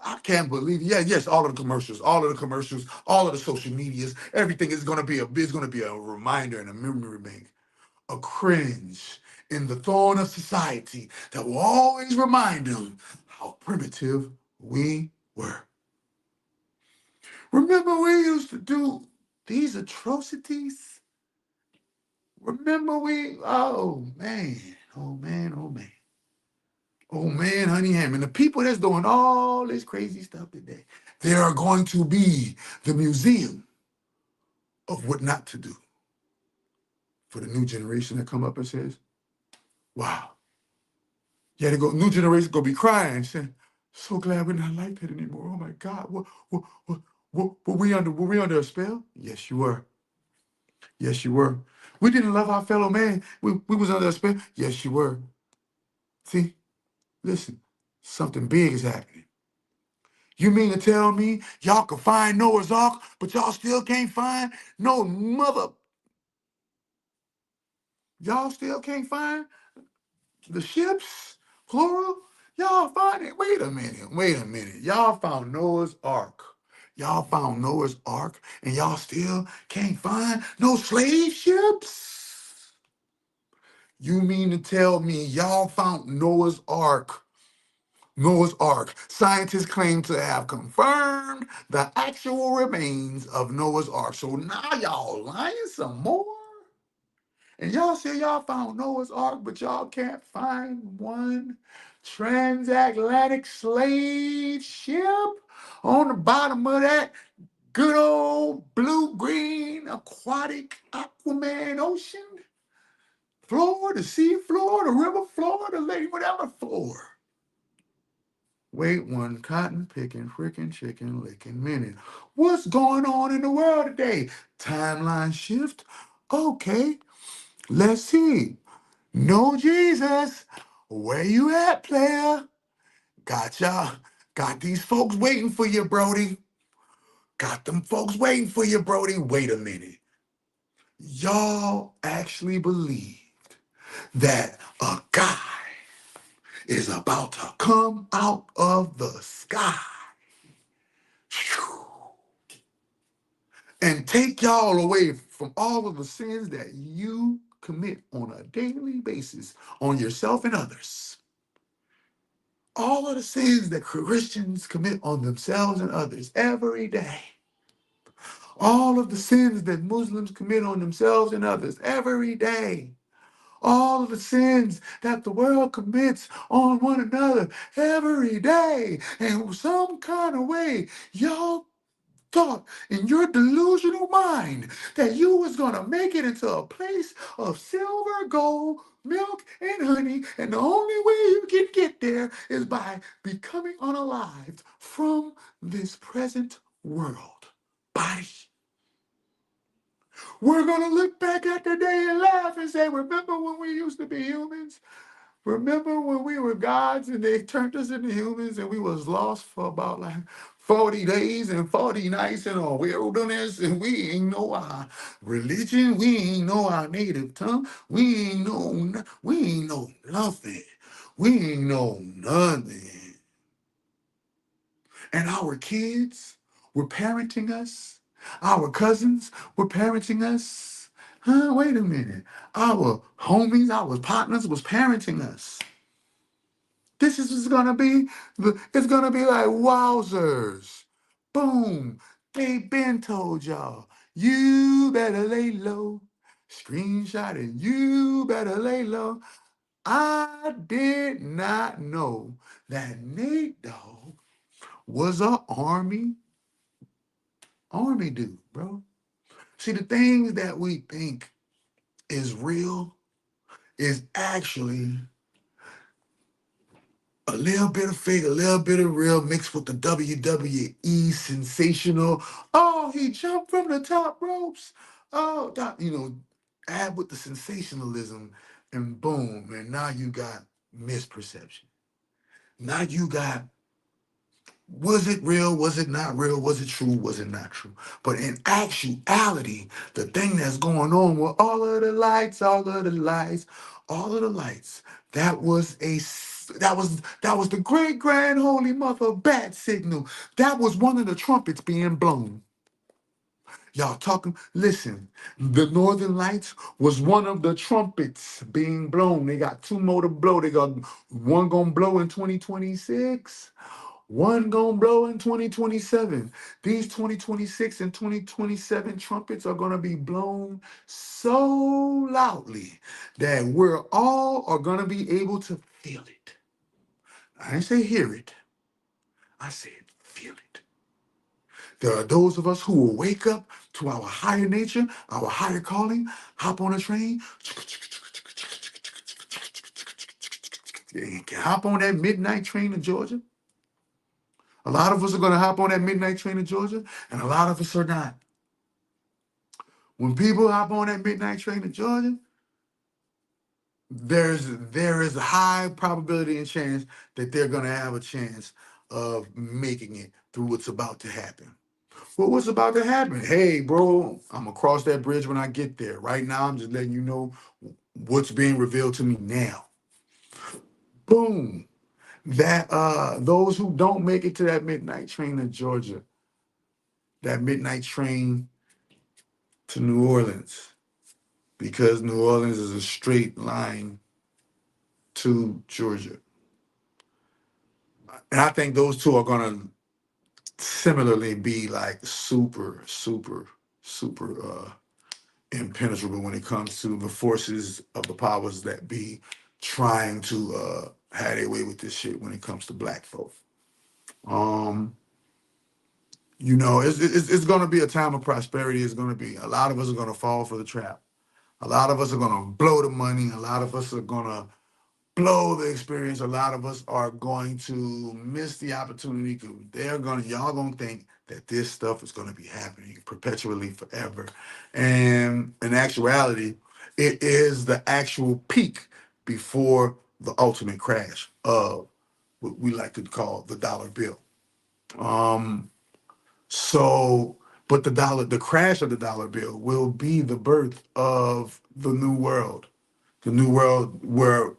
I can't believe it. Yeah, yes, all of the commercials, all of the commercials, all of the social medias, everything is gonna be a reminder and a memory bank, a cringe in the thorn of society that will always remind them how primitive we were. Remember we used to do these atrocities? Remember oh man, oh man, oh man. Oh man, honey ham. And the people that's doing all this crazy stuff today, they are going to be the museum of what not to do for the new generation that come up and says, wow. Yeah, new generation gonna be crying, saying, so glad we're not like that anymore. Oh my God. Were we under a spell? Yes, you were. Yes, you were. We didn't love our fellow man. We was under a spell. Yes, you were. See, listen, something big is happening. You mean to tell me y'all can find Noah's Ark, but y'all still can't find no mother? Y'all still can't find the ships, plural? Y'all find it? Wait a minute, wait a minute. Y'all found Noah's Ark. Y'all found Noah's Ark, and y'all still can't find no slave ships? You mean to tell me y'all found Noah's Ark? Noah's Ark. Scientists claim to have confirmed the actual remains of Noah's Ark. So now y'all lying some more? And y'all say y'all found Noah's Ark, but y'all can't find one transatlantic slave ship on the bottom of that good old blue-green aquatic Aquaman ocean? Floor, the sea floor, the river floor, the lake, whatever floor. Wait one cotton picking, frickin' chicken licking minute. What's going on in the world today? Timeline shift? Okay, let's see. No Jesus, where you at, player? Gotcha. Got these folks waiting for you, Brody. Got them folks waiting for you, Brody. Wait a minute. Y'all actually believed that a guy is about to come out of the sky and take y'all away from all of the sins that you commit on a daily basis on yourself and others. All of the sins that Christians commit on themselves and others every day. All of the sins that Muslims commit on themselves and others every day. All of the sins that the world commits on one another every day. And some kind of way, y'all thought in your delusional mind that you was gonna make it into a place of silver, gold, milk, and honey, and the only way you can get there is by becoming unalived from this present world body. We're gonna look back at the day and laugh and say, remember when we used to be humans? Remember when we were gods and they turned us into humans and we was lost for about like 40 days and 40 nights in a wilderness, and we ain't know our religion, we ain't know our native tongue, we ain't know nothing. We ain't know nothing. And our kids were parenting us. Our cousins were parenting us. Huh? Wait a minute. Our homies, our partners was parenting us. This is gonna be, it's gonna be like wowzers. Boom. They been told y'all, you better lay low. Screenshot it, you better lay low. I did not know that Nate Dogg was a army dude, bro. See, the things that we think is real is actually a little bit of fake, a little bit of real mixed with the WWE sensational. Oh, he jumped from the top ropes. Oh, add with the sensationalism and boom. And now you got misperception. Now you got, was it real? Was it not real? Was it true? Was it not true? But in actuality, the thing that's going on with all of the lights, that was That was the great grand holy mother bat signal. That was one of the trumpets being blown. Y'all talking? Listen, the Northern Lights was one of the trumpets being blown. They got two more to blow. They got one gonna blow in 2026, one gonna blow in 2027. These 2026 and 2027 trumpets are gonna be blown so loudly that we're all are gonna be able to feel it. I didn't say hear it. I said feel it. There are those of us who will wake up to our higher nature, our higher calling, hop on a train, hop on that midnight train to Georgia. A lot of us are going to hop on that midnight train to Georgia, and a lot of us are not. When people hop on that midnight train to Georgia, there is a high probability and chance that they're going to have a chance of making it through what's about to happen. Well, what's about to happen? Hey, bro, I'm gonna cross that bridge when I get there. Right now, I'm just letting you know what's being revealed to me now. Boom. That those who don't make it to that midnight train to Georgia, that midnight train to New Orleans, because New Orleans is a straight line to Georgia. And I think those two are gonna similarly be like super, super, super impenetrable when it comes to the forces of the powers that be trying to have their way with this shit when it comes to black folk. It's going to be a time of prosperity. It's going to be a lot of us are going to fall for the trap. A lot of us are going to blow the money. A lot of us are going to blow the experience. A lot of us are going to miss the opportunity because y'all gonna think that this stuff is gonna be happening perpetually forever. And in actuality, it is the actual peak before the ultimate crash of what we like to call the dollar bill. Um, but the crash of the dollar bill will be the birth of the new world where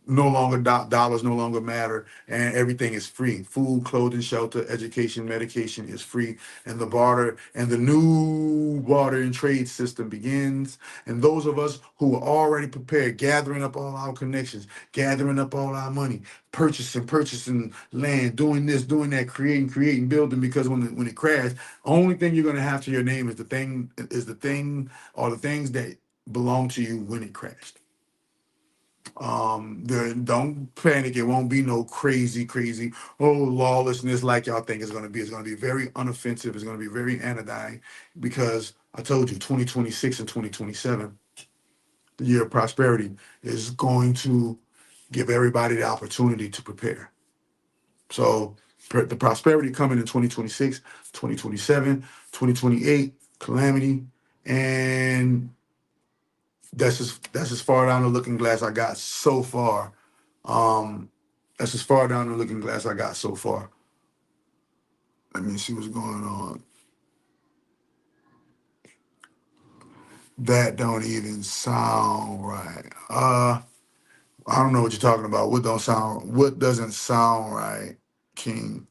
no longer dollars no longer matter and everything is free. Food, clothing, shelter, education, medication is free, and the new barter and trade system begins. And those of us who are already prepared, gathering up all our connections, gathering up all our money, purchasing land, doing this, doing that, creating, building, because when it crashed, only thing you're gonna have to your name is the thing or the things that belong to you when it crashed. Don't panic. It won't be no crazy lawlessness like y'all think it's gonna be. It's gonna be very unoffensive. It's gonna be very anodyne, because I told you 2026 and 2027, the year of prosperity, is going to give everybody the opportunity to prepare. So the prosperity coming in 2026, 2027, 2028, calamity, and that's as far down the looking glass I got so far. That's as far down the looking glass I got so far. Let me see what's going on. That don't even sound right. I don't know what you're talking about. What doesn't sound right, King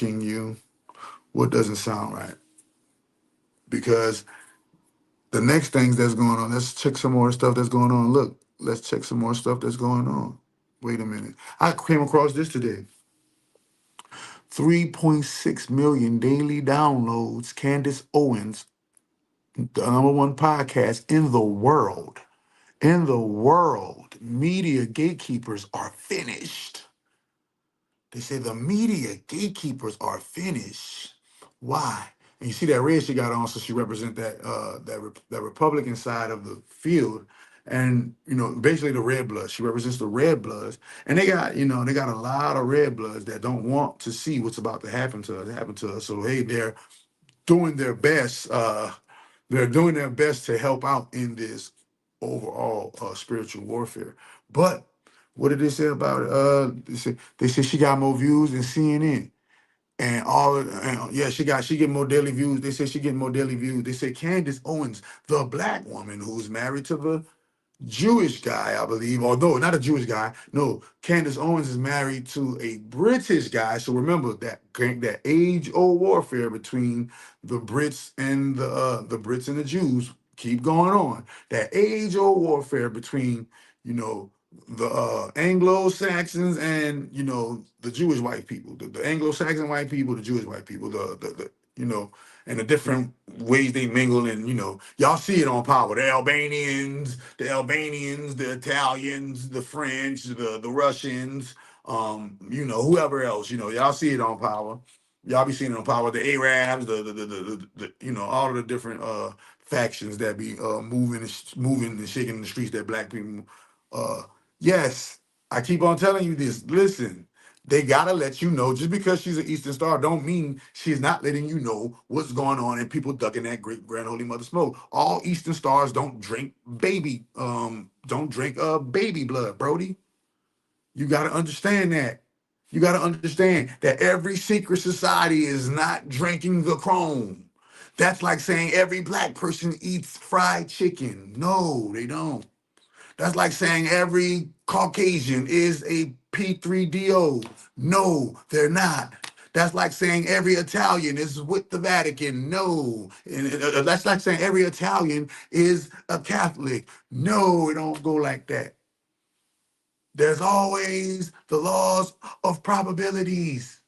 you? What doesn't sound right? Because the next things that's going on, let's check some more stuff that's going on. Look, let's check some more stuff that's going on. Wait a minute. I came across this today. 3.6 million daily downloads. Candace Owens, the number one podcast in the world. In the world, media gatekeepers are finished. They say the media gatekeepers are finished. Why? And you see that red she got on, so she represents that Republican side of the field, and basically the red blood. She represents the red bloods, and they got a lot of red bloods that don't want to see what's about to happen to us. So hey, they're doing their best. They're doing their best to help out in this overall spiritual warfare. But what did they say about it? They said she got more views than CNN. She get more daily views. They say she getting more daily views. They say Candace Owens, the black woman who's married to the Jewish guy, I believe, or no, not a Jewish guy. No, Candace Owens is married to a British guy. So remember that age-old warfare between the Brits and the Brits and the Jews keep going on. That age-old warfare between, you know, the Anglo-Saxons and, you know, the Jewish white people, the Anglo-Saxon white people, the Jewish white people, the you know, and the different ways they mingle, and you know, y'all see it on Power. The Albanians, the Italians, the French, the Russians, you know, whoever else, you know, y'all see it on Power. Y'all be seeing it on Power. The Arabs, the you know, all of the different factions that be moving and shaking the streets that black people. Yes, I keep on telling you this. Listen. They gotta let you know. Just because she's an Eastern Star don't mean she's not letting you know what's going on and people ducking that great grand holy mother smoke. All Eastern Stars don't drink baby blood, Brody. You gotta understand that. You gotta understand that every secret society is not drinking the chrome. That's like saying every black person eats fried chicken. No, they don't. That's like saying every Caucasian is a P3DO. No, they're not. That's like saying every Italian is with the Vatican. No. That's like saying every Italian is a Catholic. No, it don't go like that. There's always the laws of probabilities.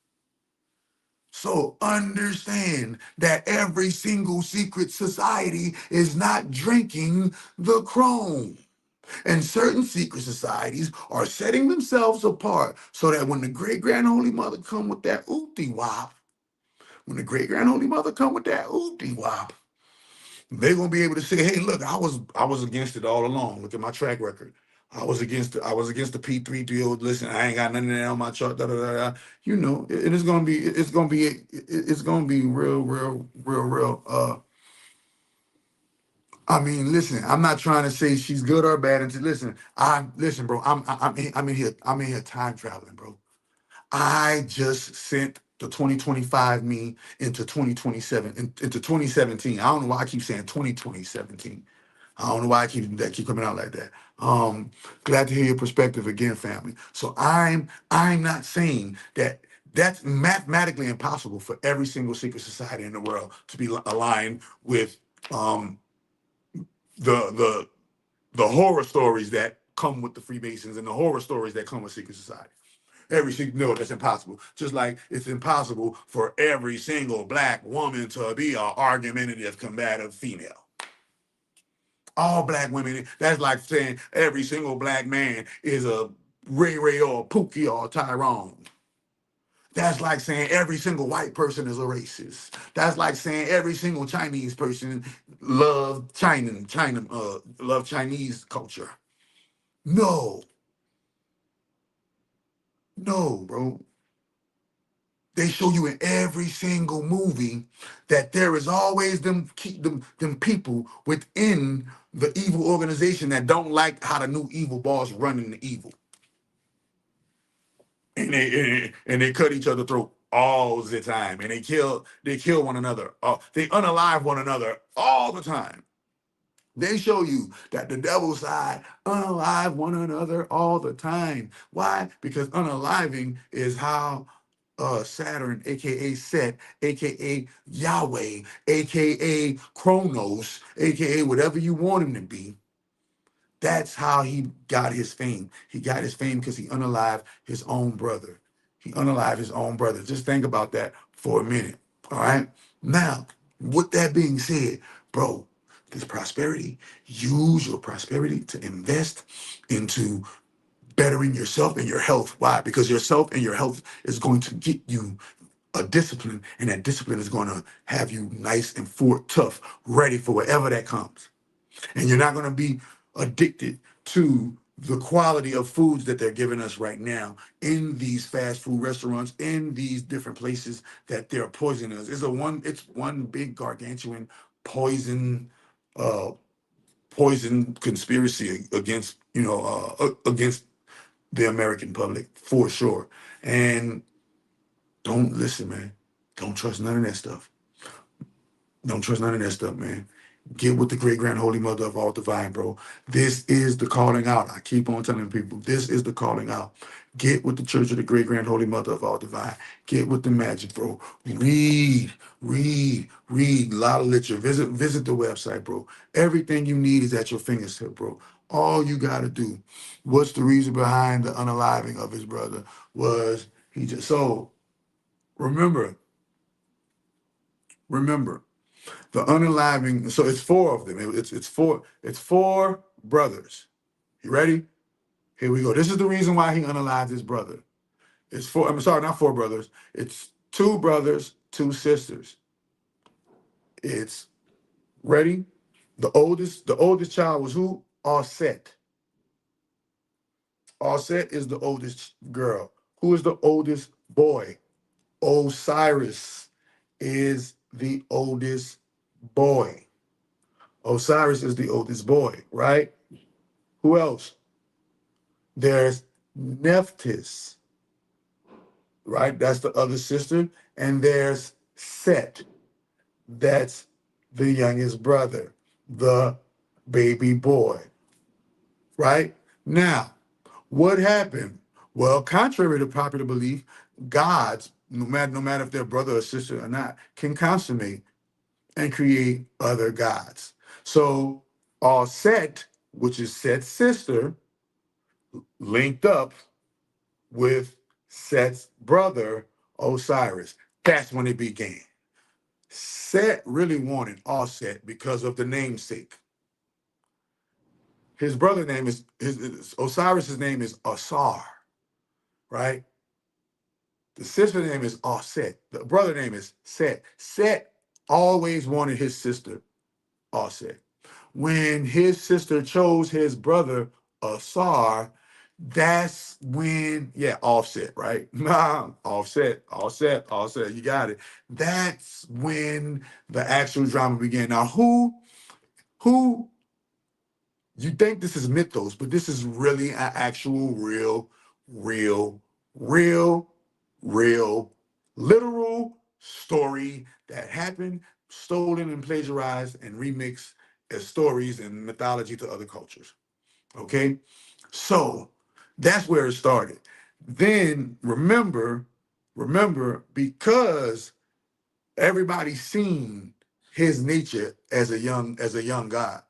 So understand that every single secret society is not drinking the chrome. And certain secret societies are setting themselves apart so that when the great grand holy mother come with that oopty wop, when the great grand holy mother come with that oopty wop, they're gonna be able to say, hey, look, I was against it all along. Look at my track record. I was against the P3 deal. Listen, I ain't got nothing of that on my chart. Da, da, da, da. You know, it's gonna be real. I mean, listen, I'm not trying to say she's good or bad. And listen, listen, bro. I'm in here time traveling, bro. I just sent the 2025 me into 2027, into 2017. I don't know why I keep saying 2017. I don't know why I keep coming out like that. Glad to hear your perspective again, family. So I'm not saying that that's mathematically impossible for every single secret society in the world to be aligned with um the the horror stories that come with the Freemasons and the horror stories that come with secret society. Every single no, that's impossible. Just like it's impossible for every single black woman to be an argumentative, combative female. All black women, that's like saying every single black man is a Ray Ray or a Pookie or a Tyrone. That's like saying every single white person is a racist. That's like saying every single Chinese person love love Chinese culture. No, no, bro. They show you in every single movie that there is always them people within the evil organization that don't like how the new evil boss running the evil, and they cut each other throat all the time, and they kill one another, they unalive one another all the time. They show you that the devil side unalive one another all the time. Why? Because unaliving is how Saturn, aka Set, aka Yahweh, aka Chronos, aka whatever you want him to be. That's how he got his fame. He got his fame because he unalived his own brother. He unalived his own brother. Just think about that for a minute. All right. Now, with that being said, bro, this prosperity, use your prosperity to invest into bettering yourself and your health. Why? Because yourself and your health is going to get you a discipline, and that discipline is going to have you nice and tough, ready for whatever that comes. And you're not going to be addicted to the quality of foods that they're giving us right now in these fast food restaurants, in these different places that they're poisoning us. It's one big gargantuan poison, poison conspiracy against, against the American public for sure. And don't listen, man. Don't trust none of that stuff. Don't trust none of that stuff, man. Get with the great grand holy mother of all divine, bro. This is the calling out. I keep on telling people, this is the calling out. Get with the church of the great grand holy mother of all divine. Get with the magic, bro. Read, read. A lot of literature. Visit the website, bro. Everything you need is at your fingertip, bro. All you gotta do. What's the reason behind the unaliving of his brother? Was he just so remember, the unaliving, so it's four of them. It's four brothers. You ready? Here we go. This is the reason why he unalived his brother. It's four, I'm sorry, not four brothers. It's two brothers, two sisters. It's ready? The oldest child was who? Offset. Offset is the oldest girl. Who is the oldest boy? Osiris is the oldest boy. Osiris is the oldest boy, right? Who else? There's Nephthys, right? That's the other sister. And there's Set. That's the youngest brother, the baby boy, right? Now, what happened? Well, contrary to popular belief, gods, no matter if they're brother or sister or not, can consummate and create other gods. So, all Set, which is Set's sister, linked up with Set's brother, Osiris. That's when it began. Set really wanted Offset because of the namesake. His brother name is Osiris's name is Asar, right? The sister name is Offset. The brother name is Set. Set always wanted his sister Offset. When his sister chose his brother Asar, that's when, yeah, Offset, right? Nah, Offset. You got it. That's when the actual drama began. Now, who you think this is mythos, but this is really an actual, real, real, real, literal story that happened, stolen and plagiarized and remixed as stories and mythology to other cultures. Okay? So that's where it started. Then remember, because everybody's seen his nature as a young god.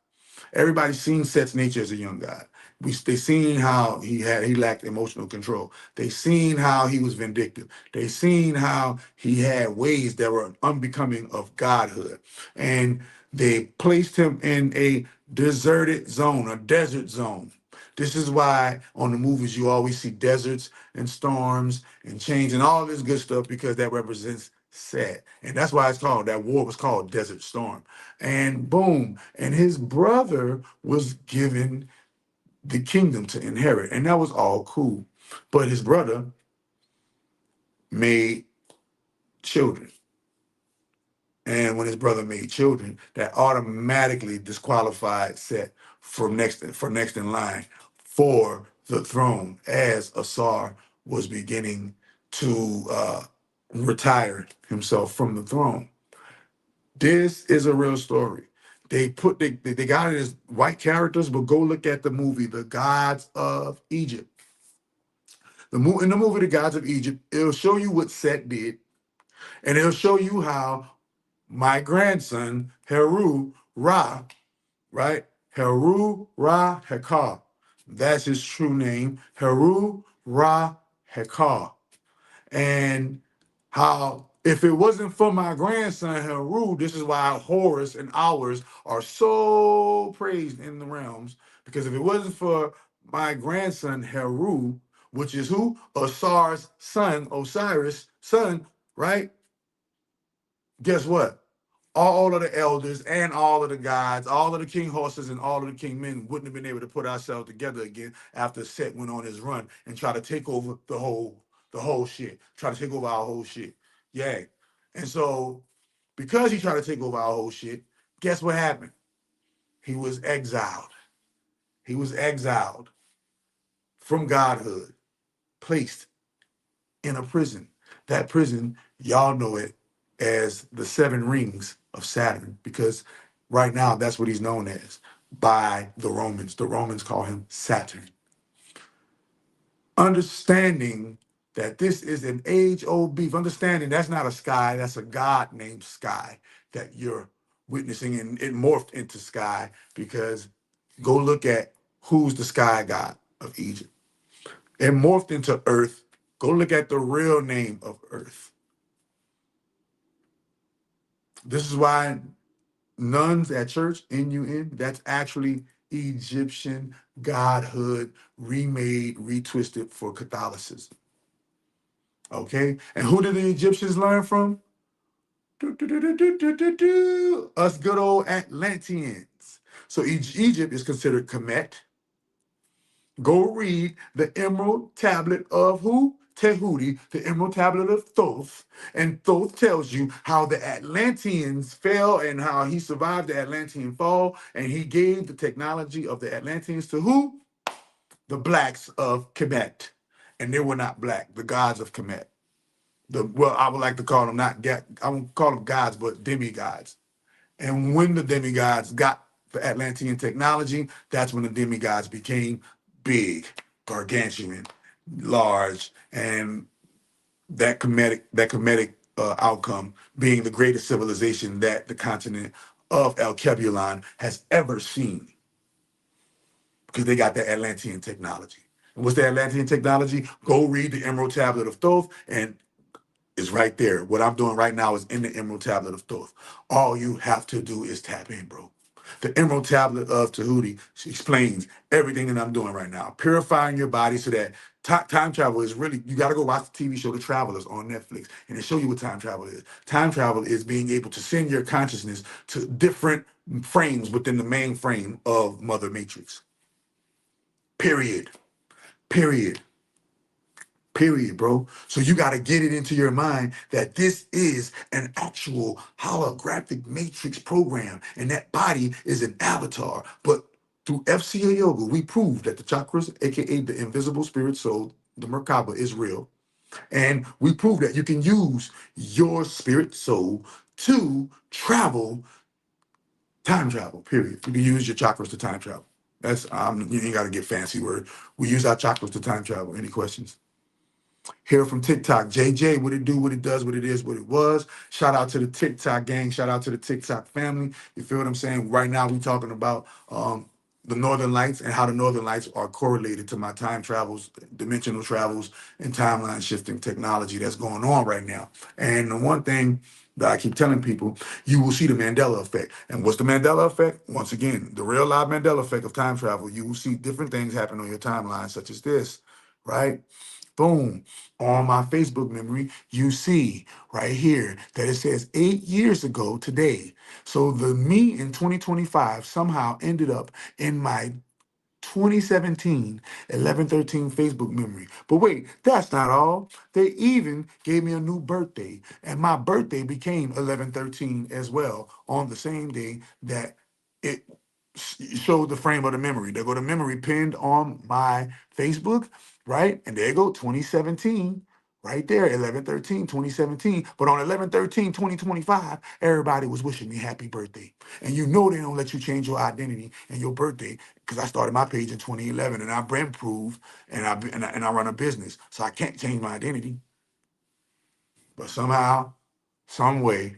Everybody's seen Set's nature as a young god. They seen how he lacked emotional control. They seen how he was vindictive. They seen how he had ways that were unbecoming of godhood. And they placed him in a deserted zone, a desert zone. This is why on the movies you always see deserts and storms and change and all this good stuff, because that represents Set. And that's why that war was called Desert Storm. And boom, and his brother was given the kingdom to inherit. And that was all cool. But his brother made children. And when his brother made children, that automatically disqualified Set for next in line for the throne, as Asar was beginning to retire himself from the throne. This is a real story. They got it as white characters, but go look at the movie, The Gods of Egypt. In the movie, The Gods of Egypt, it'll show you what Set did, and it'll show you how my grandson, Heru Ra, right? Heru Ra Hekar. That's his true name, Heru Ra Hekar. And how if it wasn't for my grandson Heru, this is why Horus and ours are so praised in the realms, because if it wasn't for my grandson Heru, which is who? Asar's son, Osiris' son, right? Guess what? All of the elders and all of the gods, all of the king horses and all of the king men wouldn't have been able to put ourselves together again after Set went on his run and try to take over the whole shit. Try to take over our whole shit. Yeah. And so because he tried to take over our whole shit, guess what happened? He was exiled. He was exiled from godhood, placed in a prison. That prison, y'all know it as the seven rings of Saturn, because Right now, that's what he's known as by the Romans. The Romans call him Saturn. Understanding that this is an age-old beef. Understanding that's not a sky, that's a god named Sky that you're witnessing, and it morphed into Sky because go look at who's the sky god of Egypt. It morphed into Earth. Go look at the real name of Earth. This is why nuns at church, N-U-N, that's actually Egyptian godhood remade, retwisted for Catholicism. Okay? And who did the Egyptians learn from? Us good old Atlanteans. So Egypt is considered Kemet. Go read the Emerald Tablet of who? Tehuti, the Emerald Tablet of Thoth. And Thoth tells you how the Atlanteans fell and how he survived the Atlantean fall. And he gave the technology of the Atlanteans to who? The blacks of Kemet. And they were not black, the gods of Kemet. Well, I would like to call them I won't call them gods, but demigods. And when the demigods got the Atlantean technology, that's when the demigods became big, gargantuan, large, and that comedic outcome being the greatest civilization that the continent of El Kebulon has ever seen, because they got the Atlantean technology. And what's the Atlantean technology? Go read the Emerald Tablet of Thoth, and it's right there. What I'm doing right now is in the Emerald Tablet of Thoth. All you have to do is tap in, bro. The Emerald Tablet of Tahuti explains everything that I'm doing right now. Purifying your body so that time travel is really, you got to go watch the TV show The Travelers on Netflix, and they show you what time travel is. Time travel is being able to send your consciousness to different frames within the main frame of Mother Matrix. Period. Period. Period, bro. So you got to get it into your mind that this is an actual holographic matrix program, and that body is an avatar. But through FCA Yoga, we proved that the chakras, aka the invisible spirit soul, the Merkaba, is real. And we proved that you can use your spirit soul to time travel, period. You can use your chakras to time travel. That's, you ain't got to get fancy word. We use our chakras to time travel. Any questions? Here from TikTok, JJ, what it do, what it does, what it is, what it was. Shout out to the TikTok gang. Shout out to the TikTok family. You feel what I'm saying? Right now, we talking about the Northern Lights and how the Northern Lights are correlated to my time travels, dimensional travels, and timeline shifting technology that's going on right now. And the one thing that I keep telling people, you will see the Mandela effect. And what's the Mandela effect? Once again, the real live Mandela effect of time travel. You will see different things happen on your timeline, such as this, right? Boom. On my Facebook memory, you see right here that it says 8 years ago today. So the me in 2025 somehow ended up in my 2017 1113 Facebook memory. But wait, that's not all. They even gave me a new birthday, and my birthday became 1113 as well on the same day that it showed the frame of the memory. There go the memory pinned on my Facebook, right? And there you go, 2017. Right there, 1113, 2017. But on 1113, 2025, everybody was wishing me happy birthday. And you know they don't let you change your identity and your birthday, because I started my page in 2011 and I've been proved, and I run a business. So I can't change my identity. But somehow, some way,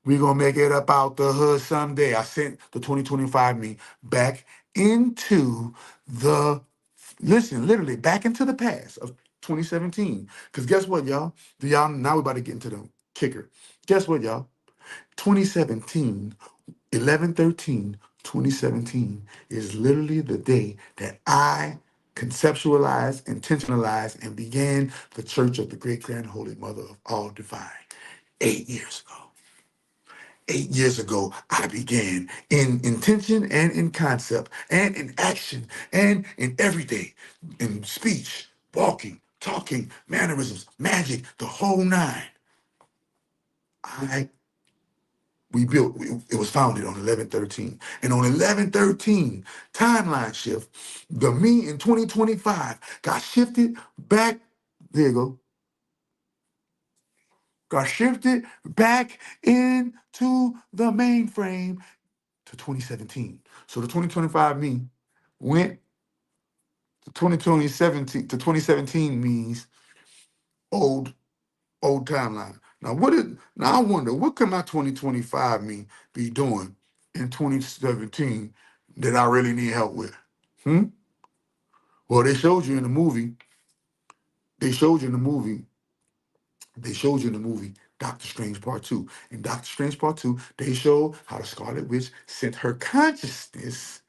we gonna make it up out the hood someday. I sent the 2025 me back into the, listen, literally back into the past of 2017. Because guess what, y'all? Now we're about to get into the kicker. Guess what, y'all? 2017, 11/13, 2017 is literally the day that I conceptualized, intentionalized, and began the Church of the Great Grand Holy Mother of All Divine 8 years ago. 8 years ago, I began in intention and in concept and in action and in everyday, in speech, walking, talking, mannerisms, magic, the whole nine. It was founded on 11/13. And on 11/13, timeline shift, the me in 2025 got shifted back, there you go, got shifted back into the mainframe to 2017. So the 2025 me went to 2017 to 2017 means old timeline. Now I wonder what can my 2025 me be doing in 2017 that I really need help with? Hmm? Well, they showed you in the movie. They showed you in the movie. They showed you in the movie Doctor Strange Part 2. In Doctor Strange Part 2, they show how the Scarlet Witch sent her consciousness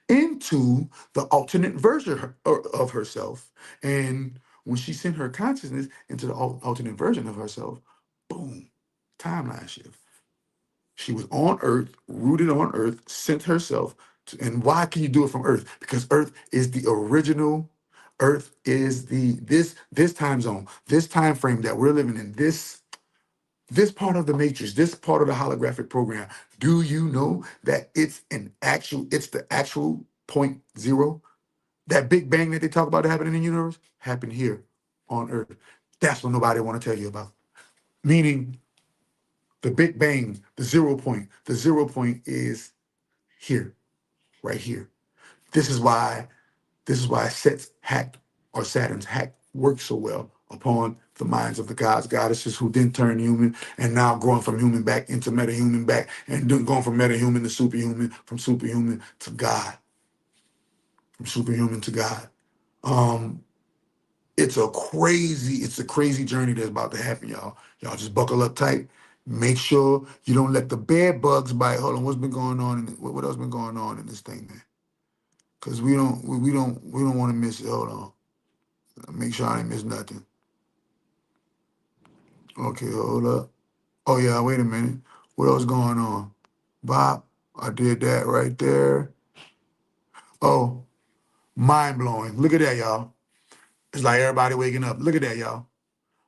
into the alternate version of herself. And when she sent her consciousness into the alternate version of herself, boom, timeline shift. She was on Earth, rooted on Earth, sent herself. And why can you do it from Earth? Because Earth is the original. Earth is this time zone, this time frame that we're living in. This part of the matrix, this part of the holographic program. Do you know that it's the actual point zero? That Big Bang that they talk about happening in the universe happened here on Earth. That's what nobody want to tell you about. Meaning the Big Bang, the 0 point. The 0 point is here, right here. This is why Saturn's hack works so well upon the minds of the gods, goddesses who then turn human and now growing from human back into metahuman back and going from metahuman to superhuman, from superhuman to God, from superhuman to God. It's a crazy journey that's about to happen, y'all. Y'all just buckle up tight. Make sure you don't let the bed bugs bite. Hold on, what's been going on? What else been going on in this thing, man? Because we don't want to miss it. Hold on. Make sure I ain't miss nothing. Okay, hold up. Oh yeah, wait a minute. What else going on? Bob, I did that right there. Oh, mind blowing. Look at that, y'all. It's like everybody waking up. Look at that, y'all.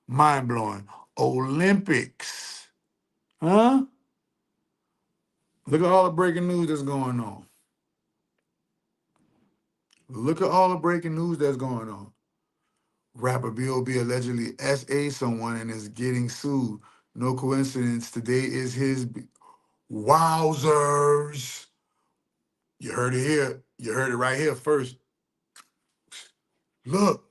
Mind blowing. Olympics. Huh? Look at all the breaking news that's going on. Look at all the breaking news that's going on. Rapper B.O.B. allegedly SA someone and is getting sued. No coincidence. Today is his. Wowzers. You heard it here. You heard it right here first. Look.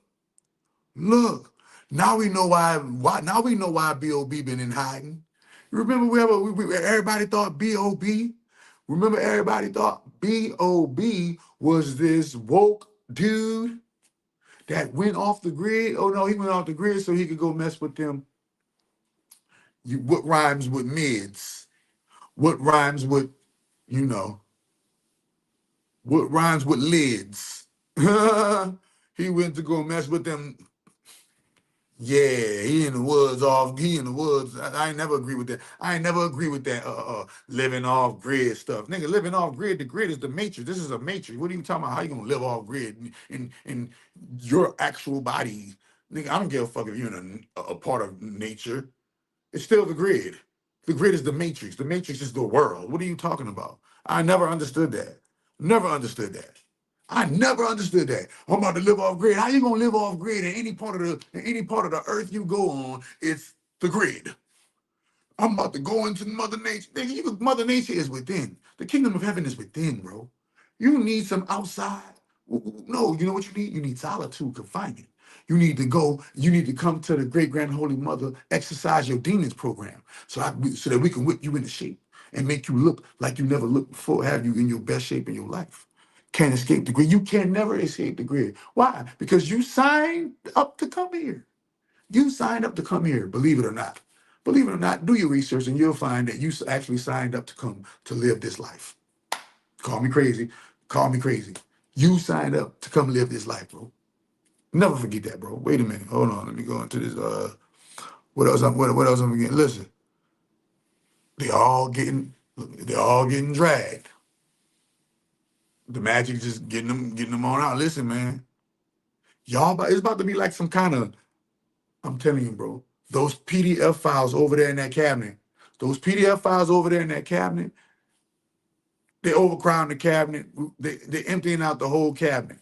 Now we know why. Now we know why B.O.B. been in hiding. You remember everybody thought B.O.B. Remember everybody thought B.O.B. was this woke dude that went off the grid. Oh no, he went off the grid so he could go mess with them. What rhymes with mids? What rhymes with, you know, what rhymes with lids? He went to go mess with them. Yeah, he in the woods off. He in the woods. I ain't never agree with that. I ain't never agree with that. Living off grid stuff, nigga. Living off grid. The grid is the matrix. This is a matrix. What are you talking about? How you gonna live off grid in your actual body, nigga? I don't give a fuck if you're in a part of nature. It's still the grid. The grid is the matrix. The matrix is the world. What are you talking about? I never understood that. Never understood that. I never understood that. I'm about to live off grid. How you gonna live off grid in any part of the earth you go on? It's the grid. I'm about to go into Mother Nature. Mother Nature is within. The kingdom of heaven is within, bro. You need some outside. No, you know what you need? You need solitude, confinement. You need to come to the great grand holy mother, exercise your demons program so that we can whip you into shape and make you look like you never looked before, have you in your best shape in your life. Can't escape the grid. You can never escape the grid. Why? Because you signed up to come here. You signed up to come here, believe it or not. Believe it or not, do your research and you'll find that you actually signed up to come to live this life. Call me crazy. Call me crazy. You signed up to come live this life, bro. Never forget that, bro. Wait a minute. Hold on. Let me go into this. What else I'm getting? Listen. They're all getting dragged. The magic just getting them on out. Listen, man. It's about to be like some kind of, I'm telling you, bro. Those PDF files over there in that cabinet. Those PDF files over there in that cabinet, they overcrowding the cabinet. They're emptying out the whole cabinet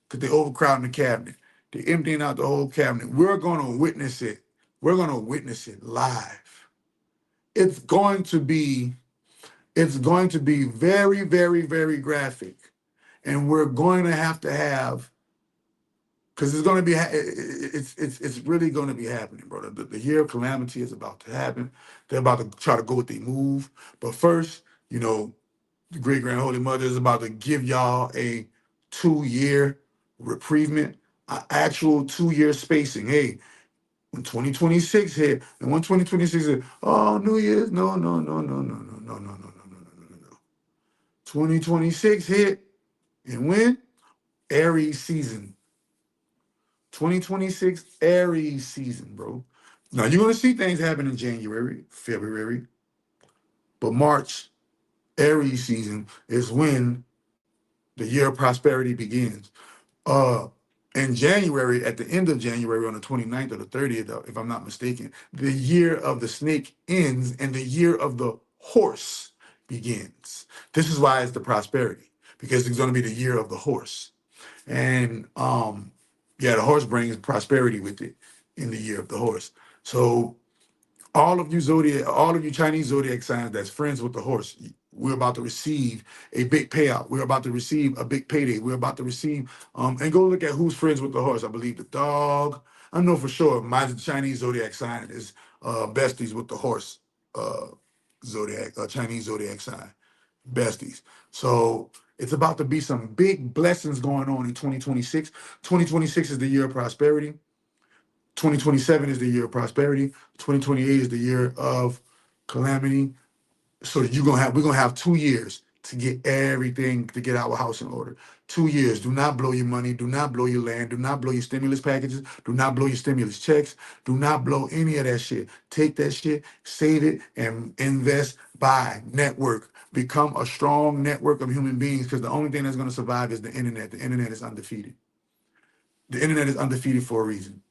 because they're overcrowding the cabinet. They're emptying out the whole cabinet. We're going to witness it. We're going to witness it live. It's going to be It's going to be very, very, very graphic. And we're going to have, because it's going to be, it's really going to be happening, bro. The year of calamity is about to happen. They're about to try to go with the move. But first, you know, the great grand holy mother is about to give y'all a 2-year reprievement, an actual 2-year spacing. Hey, when 2026 hit, and when 2026 hit, oh, New Year's, no, no, no, no, no, no, no, no, no, no, no, no, no, no. 2026 hit, and when? Aries season. 2026 Aries season, bro. Now you're gonna see things happen in January, February, but March, Aries season is when the year of prosperity begins. Uh in January, at the end of January, on the 29th or the 30th, if I'm not mistaken, the year of the snake ends and the year of the horse begins. This is why it's the prosperity, because it's going to be the year of the horse. And yeah, the horse brings prosperity with it in the year of the horse. So all of you Chinese zodiac signs that's friends with the horse, we're about to receive a big payout. We're about to receive a big payday. We're about to receive, and go look at who's friends with the horse. I believe the dog. I know for sure my Chinese zodiac sign is besties with the horse, Chinese zodiac sign, besties. So it's about to be some big blessings going on in 2026. 2026 is the year of prosperity. 2027 is the year of prosperity. 2028 is the year of calamity. So we're gonna have 2 years to get everything, to get our house in order. 2 years. Do not blow your money. Do not blow your land. Do not blow your stimulus packages. Do not blow your stimulus checks. Do not blow any of that shit. Take that shit, save it, and invest, buy, network. Become a strong network of human beings, because the only thing that's gonna survive is the internet. The internet is undefeated. The internet is undefeated for a reason.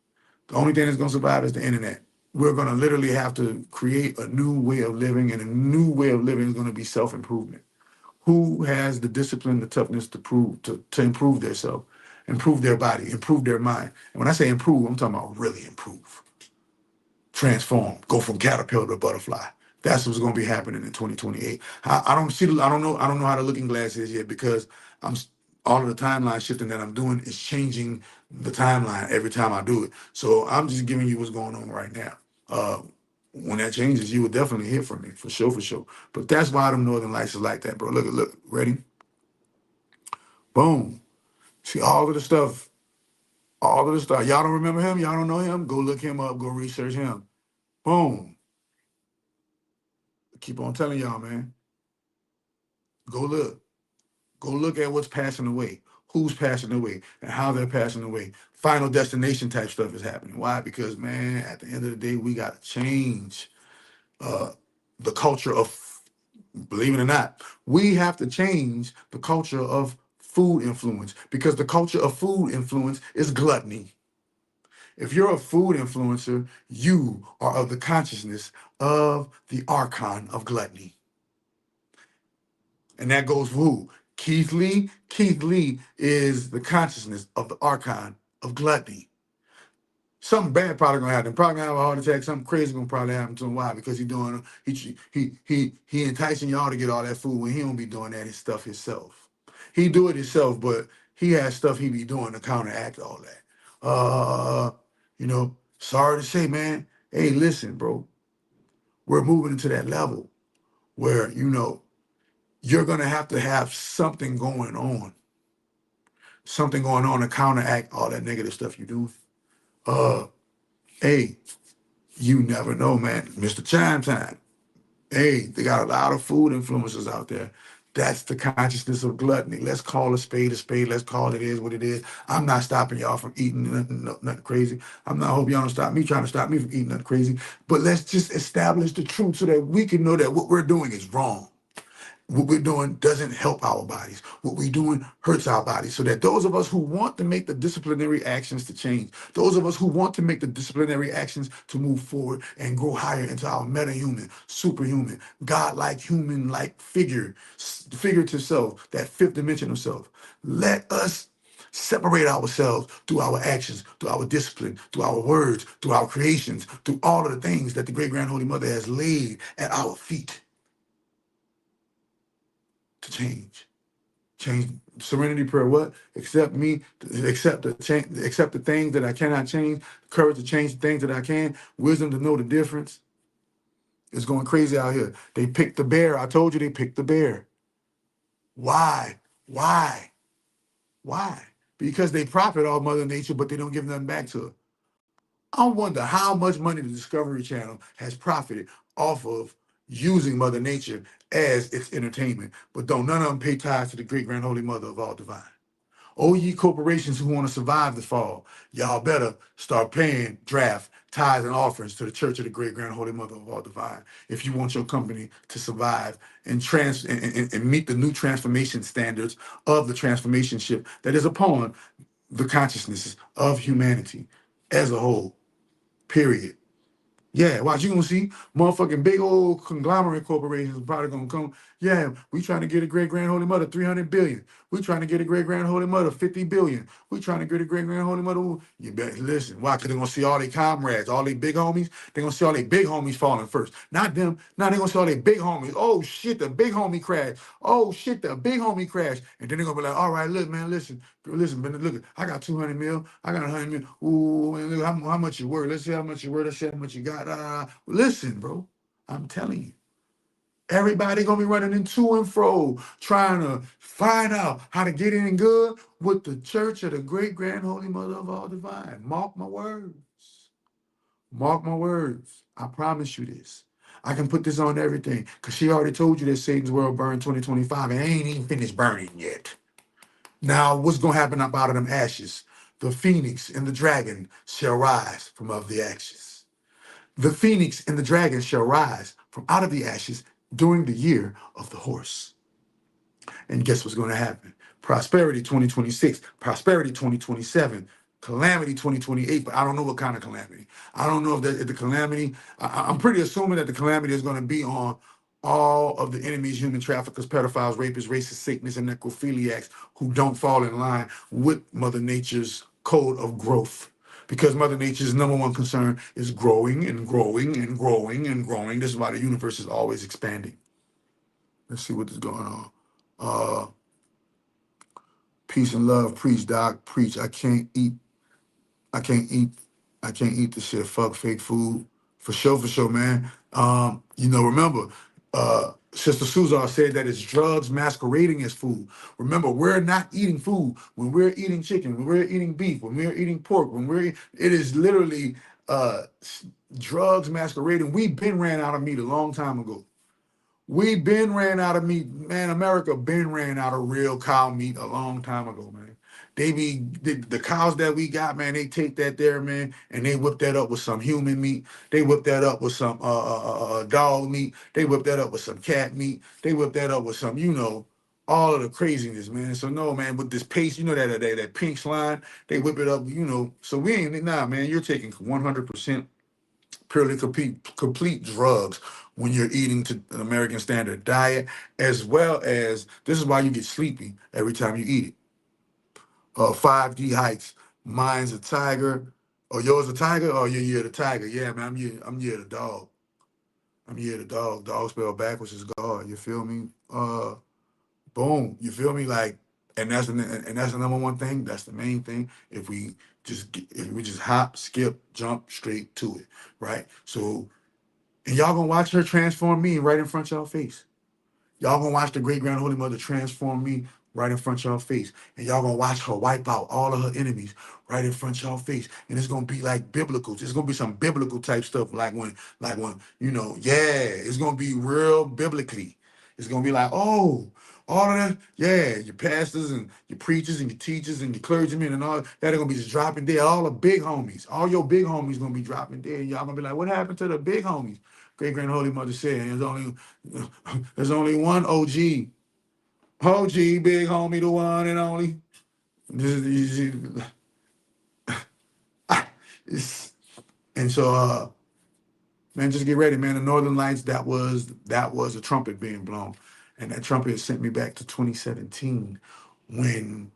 The only thing that's going to survive is the internet. We're going to literally have to create a new way of living, and a new way of living is going to be self-improvement. Who has the discipline, the toughness to improve themselves, improve their body, improve their mind? And when I say improve, I'm talking about really improve, transform, go from caterpillar to butterfly. That's what's going to be happening in 2028. I don't see. I don't know how the looking glass is yet, because all of the timeline shifting that I'm doing is changing the timeline every time I do it. So I'm just giving you what's going on right now. When that changes, you will definitely hear from me, for sure, for sure. But that's why them Northern Lights is like that, bro. Look, ready? Boom. See all of the stuff, all of the stuff. Y'all don't remember him? Y'all don't know him? Go look him up. Go research him. Boom. Keep on telling y'all, man. Go look. Go look at what's passing away, who's passing away, and how they're passing away. Final destination type stuff is happening. Why? Because, man, at the end of the day, we got to change the culture of, believe it or not, we have to change the culture of food influence, because the culture of food influence is gluttony. If you're a food influencer, you are of the consciousness of the archon of gluttony. And that goes for who? Keith Lee. Keith Lee is the consciousness of the archon of gluttony. Something bad probably gonna happen. Probably gonna have a heart attack. Something crazy gonna probably happen to him. Why? Because he enticing y'all to get all that food when he don't be doing that his stuff himself. He do it himself, but he has stuff he be doing to counteract all that. Sorry to say, man. Hey, listen, bro. We're moving into that level where, you're going to have something going on to counteract all that negative stuff you do. Hey, you never know, man. Mr. Chime Time. Hey, they got a lot of food influencers out there. That's the consciousness of gluttony. Let's call a spade a spade. Let's call it is what it is. I'm not stopping y'all from eating nothing crazy. I hope y'all don't stop me trying to stop me from eating nothing crazy. But let's just establish the truth so that we can know that what we're doing is wrong. What we're doing doesn't help our bodies. What we're doing hurts our bodies. So that those of us who want to make the disciplinary actions to change, those of us who want to make the disciplinary actions to move forward and grow higher into our meta-human, superhuman, godlike, human-like figurative self, that fifth dimension of self, let us separate ourselves through our actions, through our discipline, through our words, through our creations, through all of the things that the great grand holy mother has laid at our feet. to change. Change serenity prayer. What? Accept me. Accept the change. Accept the things that I cannot change. Courage to change the things that I can. Wisdom to know the difference. It's going crazy out here. They picked the bear. I told you they picked the bear. Why? Why? Why? Because they profit off Mother Nature, but they don't give nothing back to her. I wonder how much money the Discovery Channel has profited off of using Mother Nature as its entertainment, but don't none of them pay tithes to the great grand holy mother of all divine. O ye corporations who want to survive the fall, y'all better start paying draft, tithes, and offerings to the Church of the Great Grand Holy Mother of all divine if you want your company to survive and meet the new transformation standards of the transformation ship that is upon the consciousnesses of humanity as a whole. Period. Yeah, watch, you gonna see motherfucking big old conglomerate corporations probably gonna come. Yeah, we trying to get a great grand holy mother 300 billion. We trying to get a great grand holy mother 50 billion. We trying to get a great grand holy mother. You better listen. Why? Because they're gonna see all their comrades, all their big homies. They're gonna see all their big homies falling first. Not them. Now they're gonna see all their big homies. Oh shit, the big homie crashed. Oh shit, the big homie crashed. And then they're gonna be like, all right, look, man, listen, man, look, I got 200 mil, I got 100 mil. Ooh, and look how much you worth. Let's see how much you worth. Let's see how much you got. Listen, bro, I'm telling you. Everybody gonna be running in to and fro, trying to find out how to get in good with the Church of the Great Grand Holy Mother of all divine. Mark my words. Mark my words. I promise you this. I can put this on everything because she already told you that Satan's world burned 2025 and ain't even finished burning yet. Now, what's gonna happen up out of them ashes? The phoenix and the dragon shall rise from of the ashes. The phoenix and the dragon shall rise from out of the ashes during the year of the horse. And guess what's going to happen? Prosperity 2026, prosperity 2027, calamity 2028, but I don't know what kind of calamity. I don't know if the calamity, I'm pretty assuming that the calamity is going to be on all of the enemies, human traffickers, pedophiles, rapists, racists, Satanists, and necrophiliacs who don't fall in line with Mother Nature's code of growth. Because Mother Nature's number one concern is growing and growing and growing and growing. This is why the universe is always expanding. Let's see what is going on. Peace and love, preach, doc, preach. I can't eat the shit. Fuck fake food. For sure, man. Remember, Sister Suzar said that it's drugs masquerading as food. Remember, we're not eating food when we're eating chicken, when we're eating beef, when we're eating pork, it is literally drugs masquerading. We've been ran out of meat a long time ago. We been ran out of meat, man. America been ran out of real cow meat a long time ago, man. The cows that we got, man. They take that there, man, and they whip that up with some human meat. They whip that up with some dog meat. They whip that up with some cat meat. They whip that up with some, all of the craziness, man. So no, man, with this paste, that pink slime, they whip it up, So we ain't man. You're taking 100%. Purely complete drugs when you're eating to an American standard diet, as well as this is why you get sleepy every time you eat it. 5D hikes. Mine's a tiger. Or yours a tiger? Or you're the tiger. Yeah, man, I'm year the dog. I'm year the dog. Dog spelled backwards is God. You feel me? Boom. You feel me? Like, and that's the number one thing. That's the main thing. If we just hop, skip, jump straight to it, right? So, and y'all gonna watch her transform me right in front of y'all face. Y'all gonna watch the great grand holy mother transform me right in front of y'all face. And y'all gonna watch her wipe out all of her enemies right in front of y'all face. And it's gonna be like biblical. It's gonna be some biblical type stuff, like when, it's gonna be real biblically. It's gonna be like, oh, all of that, yeah, your pastors and your preachers and your teachers and your clergymen and all that are gonna be just dropping dead. All the big homies, all your big homies gonna be dropping dead. And y'all gonna be like, what happened to the big homies? Great grand holy mother said, there's only one OG. OG, big homie, the one and only. And so, man, just get ready, man. The Northern Lights, that was a trumpet being blown. And that trumpet sent me back to 2017 when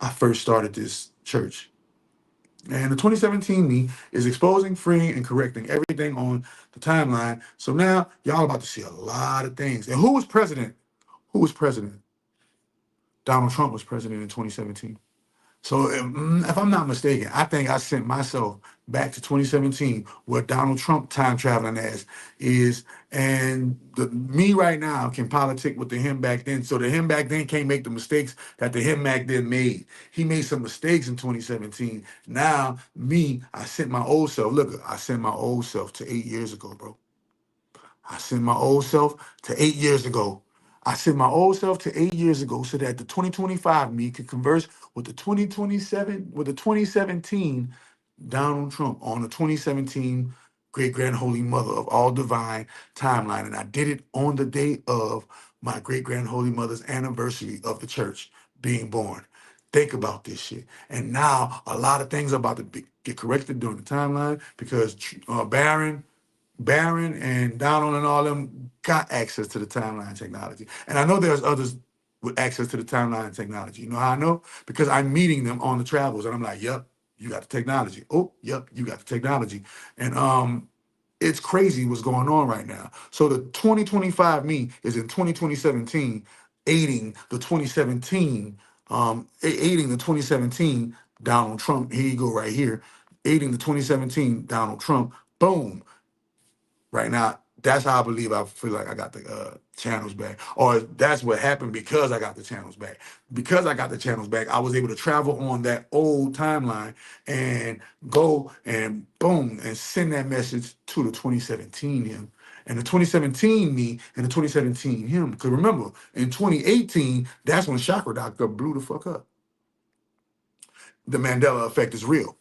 I first started this church. And the 2017 me is exposing, freeing, and correcting everything on the timeline. So now y'all about to see a lot of things. And who was president Who was president? Donald Trump was president in 2017. So if I'm not mistaken, I think I sent myself back to 2017, where Donald Trump time traveling as is, and me right now can politic with the him back then. So the him back then can't make the mistakes that the him back then made. He made some mistakes in 2017. Now me, I sent my old self. Look, I sent my old self to 8 years ago, bro. I sent my old self to 8 years ago. I sent my old self to 8 years ago so that the 2025 me could converse with the 2027, with the 2017 Donald Trump on the 2017 great grand holy mother of all divine timeline. And I did it on the day of my great grand holy mother's anniversary of the church being born. Think about this shit. And now a lot of things are about to get corrected during the timeline because Barron and Donald and all them got access to the timeline technology. And I know there's others with access to the timeline technology. You know how I know? Because I'm meeting them on the travels and I'm like, yep, you got the technology. Oh, yep, you got the technology. And it's crazy what's going on right now. So the 2025 me is in 2017 aiding the 2017 aiding the 2017 Donald Trump. Here you go right here. Aiding the 2017 Donald Trump. Boom. Right now, that's how I feel like I got the channels back. Or that's what happened because I got the channels back. Because I got the channels back, I was able to travel on that old timeline and go and boom and send that message to the 2017 him. And the 2017 me and the 2017 him. Because remember, in 2018, that's when Chakra Doctor blew the fuck up. The Mandela effect is real.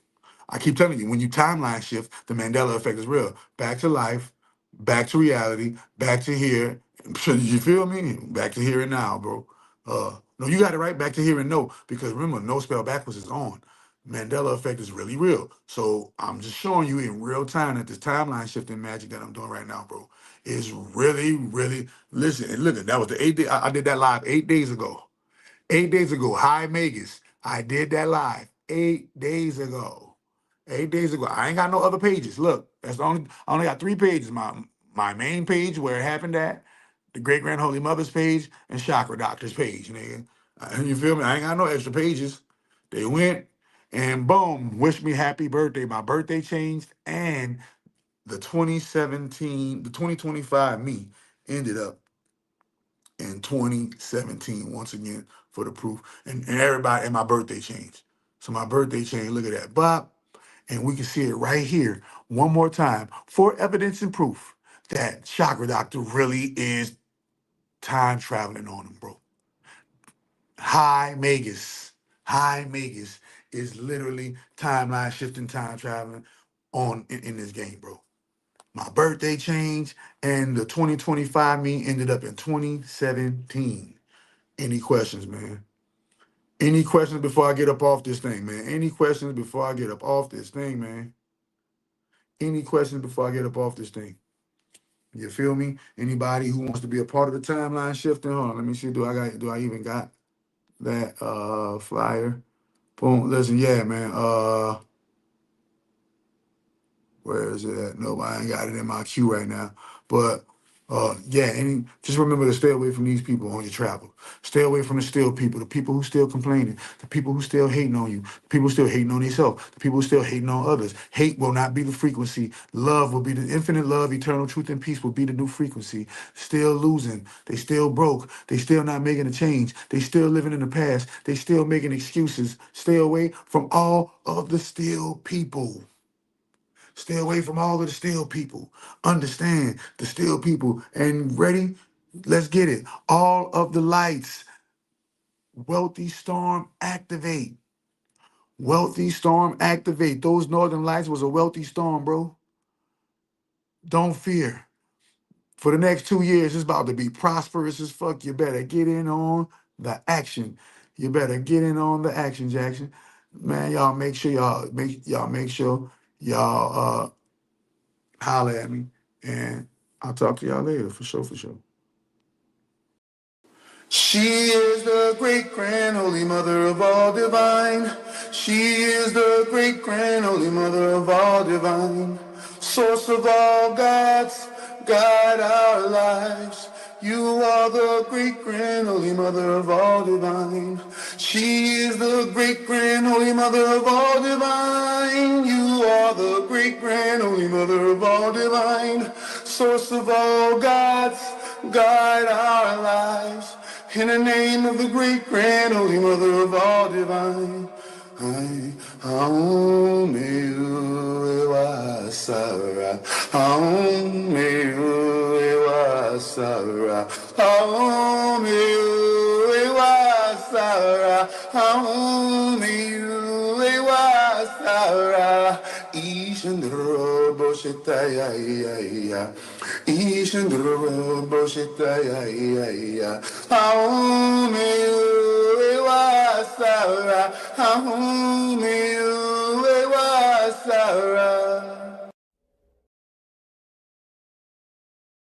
I keep telling you, when you timeline shift, the Mandela effect is real. Back to life, back to reality, back to here. You feel me? Back to here and now, bro. No, you got it right. Back to here and no, because remember, no spell backwards is on. Mandela effect is really real. So I'm just showing you in real time that this timeline shifting magic that I'm doing right now, bro, is really, really. Listen, and look, that was the 8 day. I did that live 8 days ago. 8 days ago, Hi Megas. I did that live 8 days ago. 8 days ago. I ain't got no other pages. Look, I only got 3 pages. My main page where it happened at, the Great Grand Holy Mother's page, and Chakra Doctor's page, nigga. You feel me? I ain't got no extra pages. They went and boom, wish me happy birthday. My birthday changed, and the 2025 me ended up in 2017 once again for the proof. And everybody, and my birthday changed. So my birthday changed, look at that, Bob. And we can see it right here one more time for evidence and proof that Chakra Doctor really is time traveling on him, bro. High Magus. High Magus is literally timeline shifting, time traveling on in this game, bro. My birthday changed, and the 2025 me ended up in 2017. Any questions, man? Any questions before I get up off this thing, man? Any questions before I get up off this thing, man? Any questions before I get up off this thing? You feel me? Anybody who wants to be a part of the timeline shifting? Hold on, let me see. Do I even got that flyer? Boom. Listen, yeah, man. Where is it at? No, I ain't got it in my queue right now. But yeah, just remember to stay away from these people on your travel. Stay away from the still people, the people who still complaining, the people who still hating on you, the people who still hating on themselves, the people who still hating on others. Hate will not be the frequency. Love will be the infinite love, eternal truth, and peace will be the new frequency. Still losing. They still broke. They still not making a change. They still living in the past. They still making excuses. Stay away from all of the still people. Stay away from all of the still people. Understand the still people. And ready? Let's get it. All of the lights. Wealthy storm activate. Wealthy storm activate. Those northern lights was a wealthy storm, bro. Don't fear. For the next 2 years, it's about to be prosperous as fuck. You better get in on the action. You better get in on the action, Jackson. Man, y'all make sure y'all holler at me, and I'll talk to y'all later, for sure, for sure. She is the great grand holy mother of all divine. She is the great grand holy mother of all divine. Source of all gods, guide our lives. You are the great grand holy mother of all divine. She is the great grand holy mother of all divine. You are the great grand holy mother of all divine. Source of all gods, guide our lives. In the name of the great grand holy mother of all divine. Sara, Sara, Sara, Ishandro Boshitaya, Ishandro Boshitaya, Sara, Sara.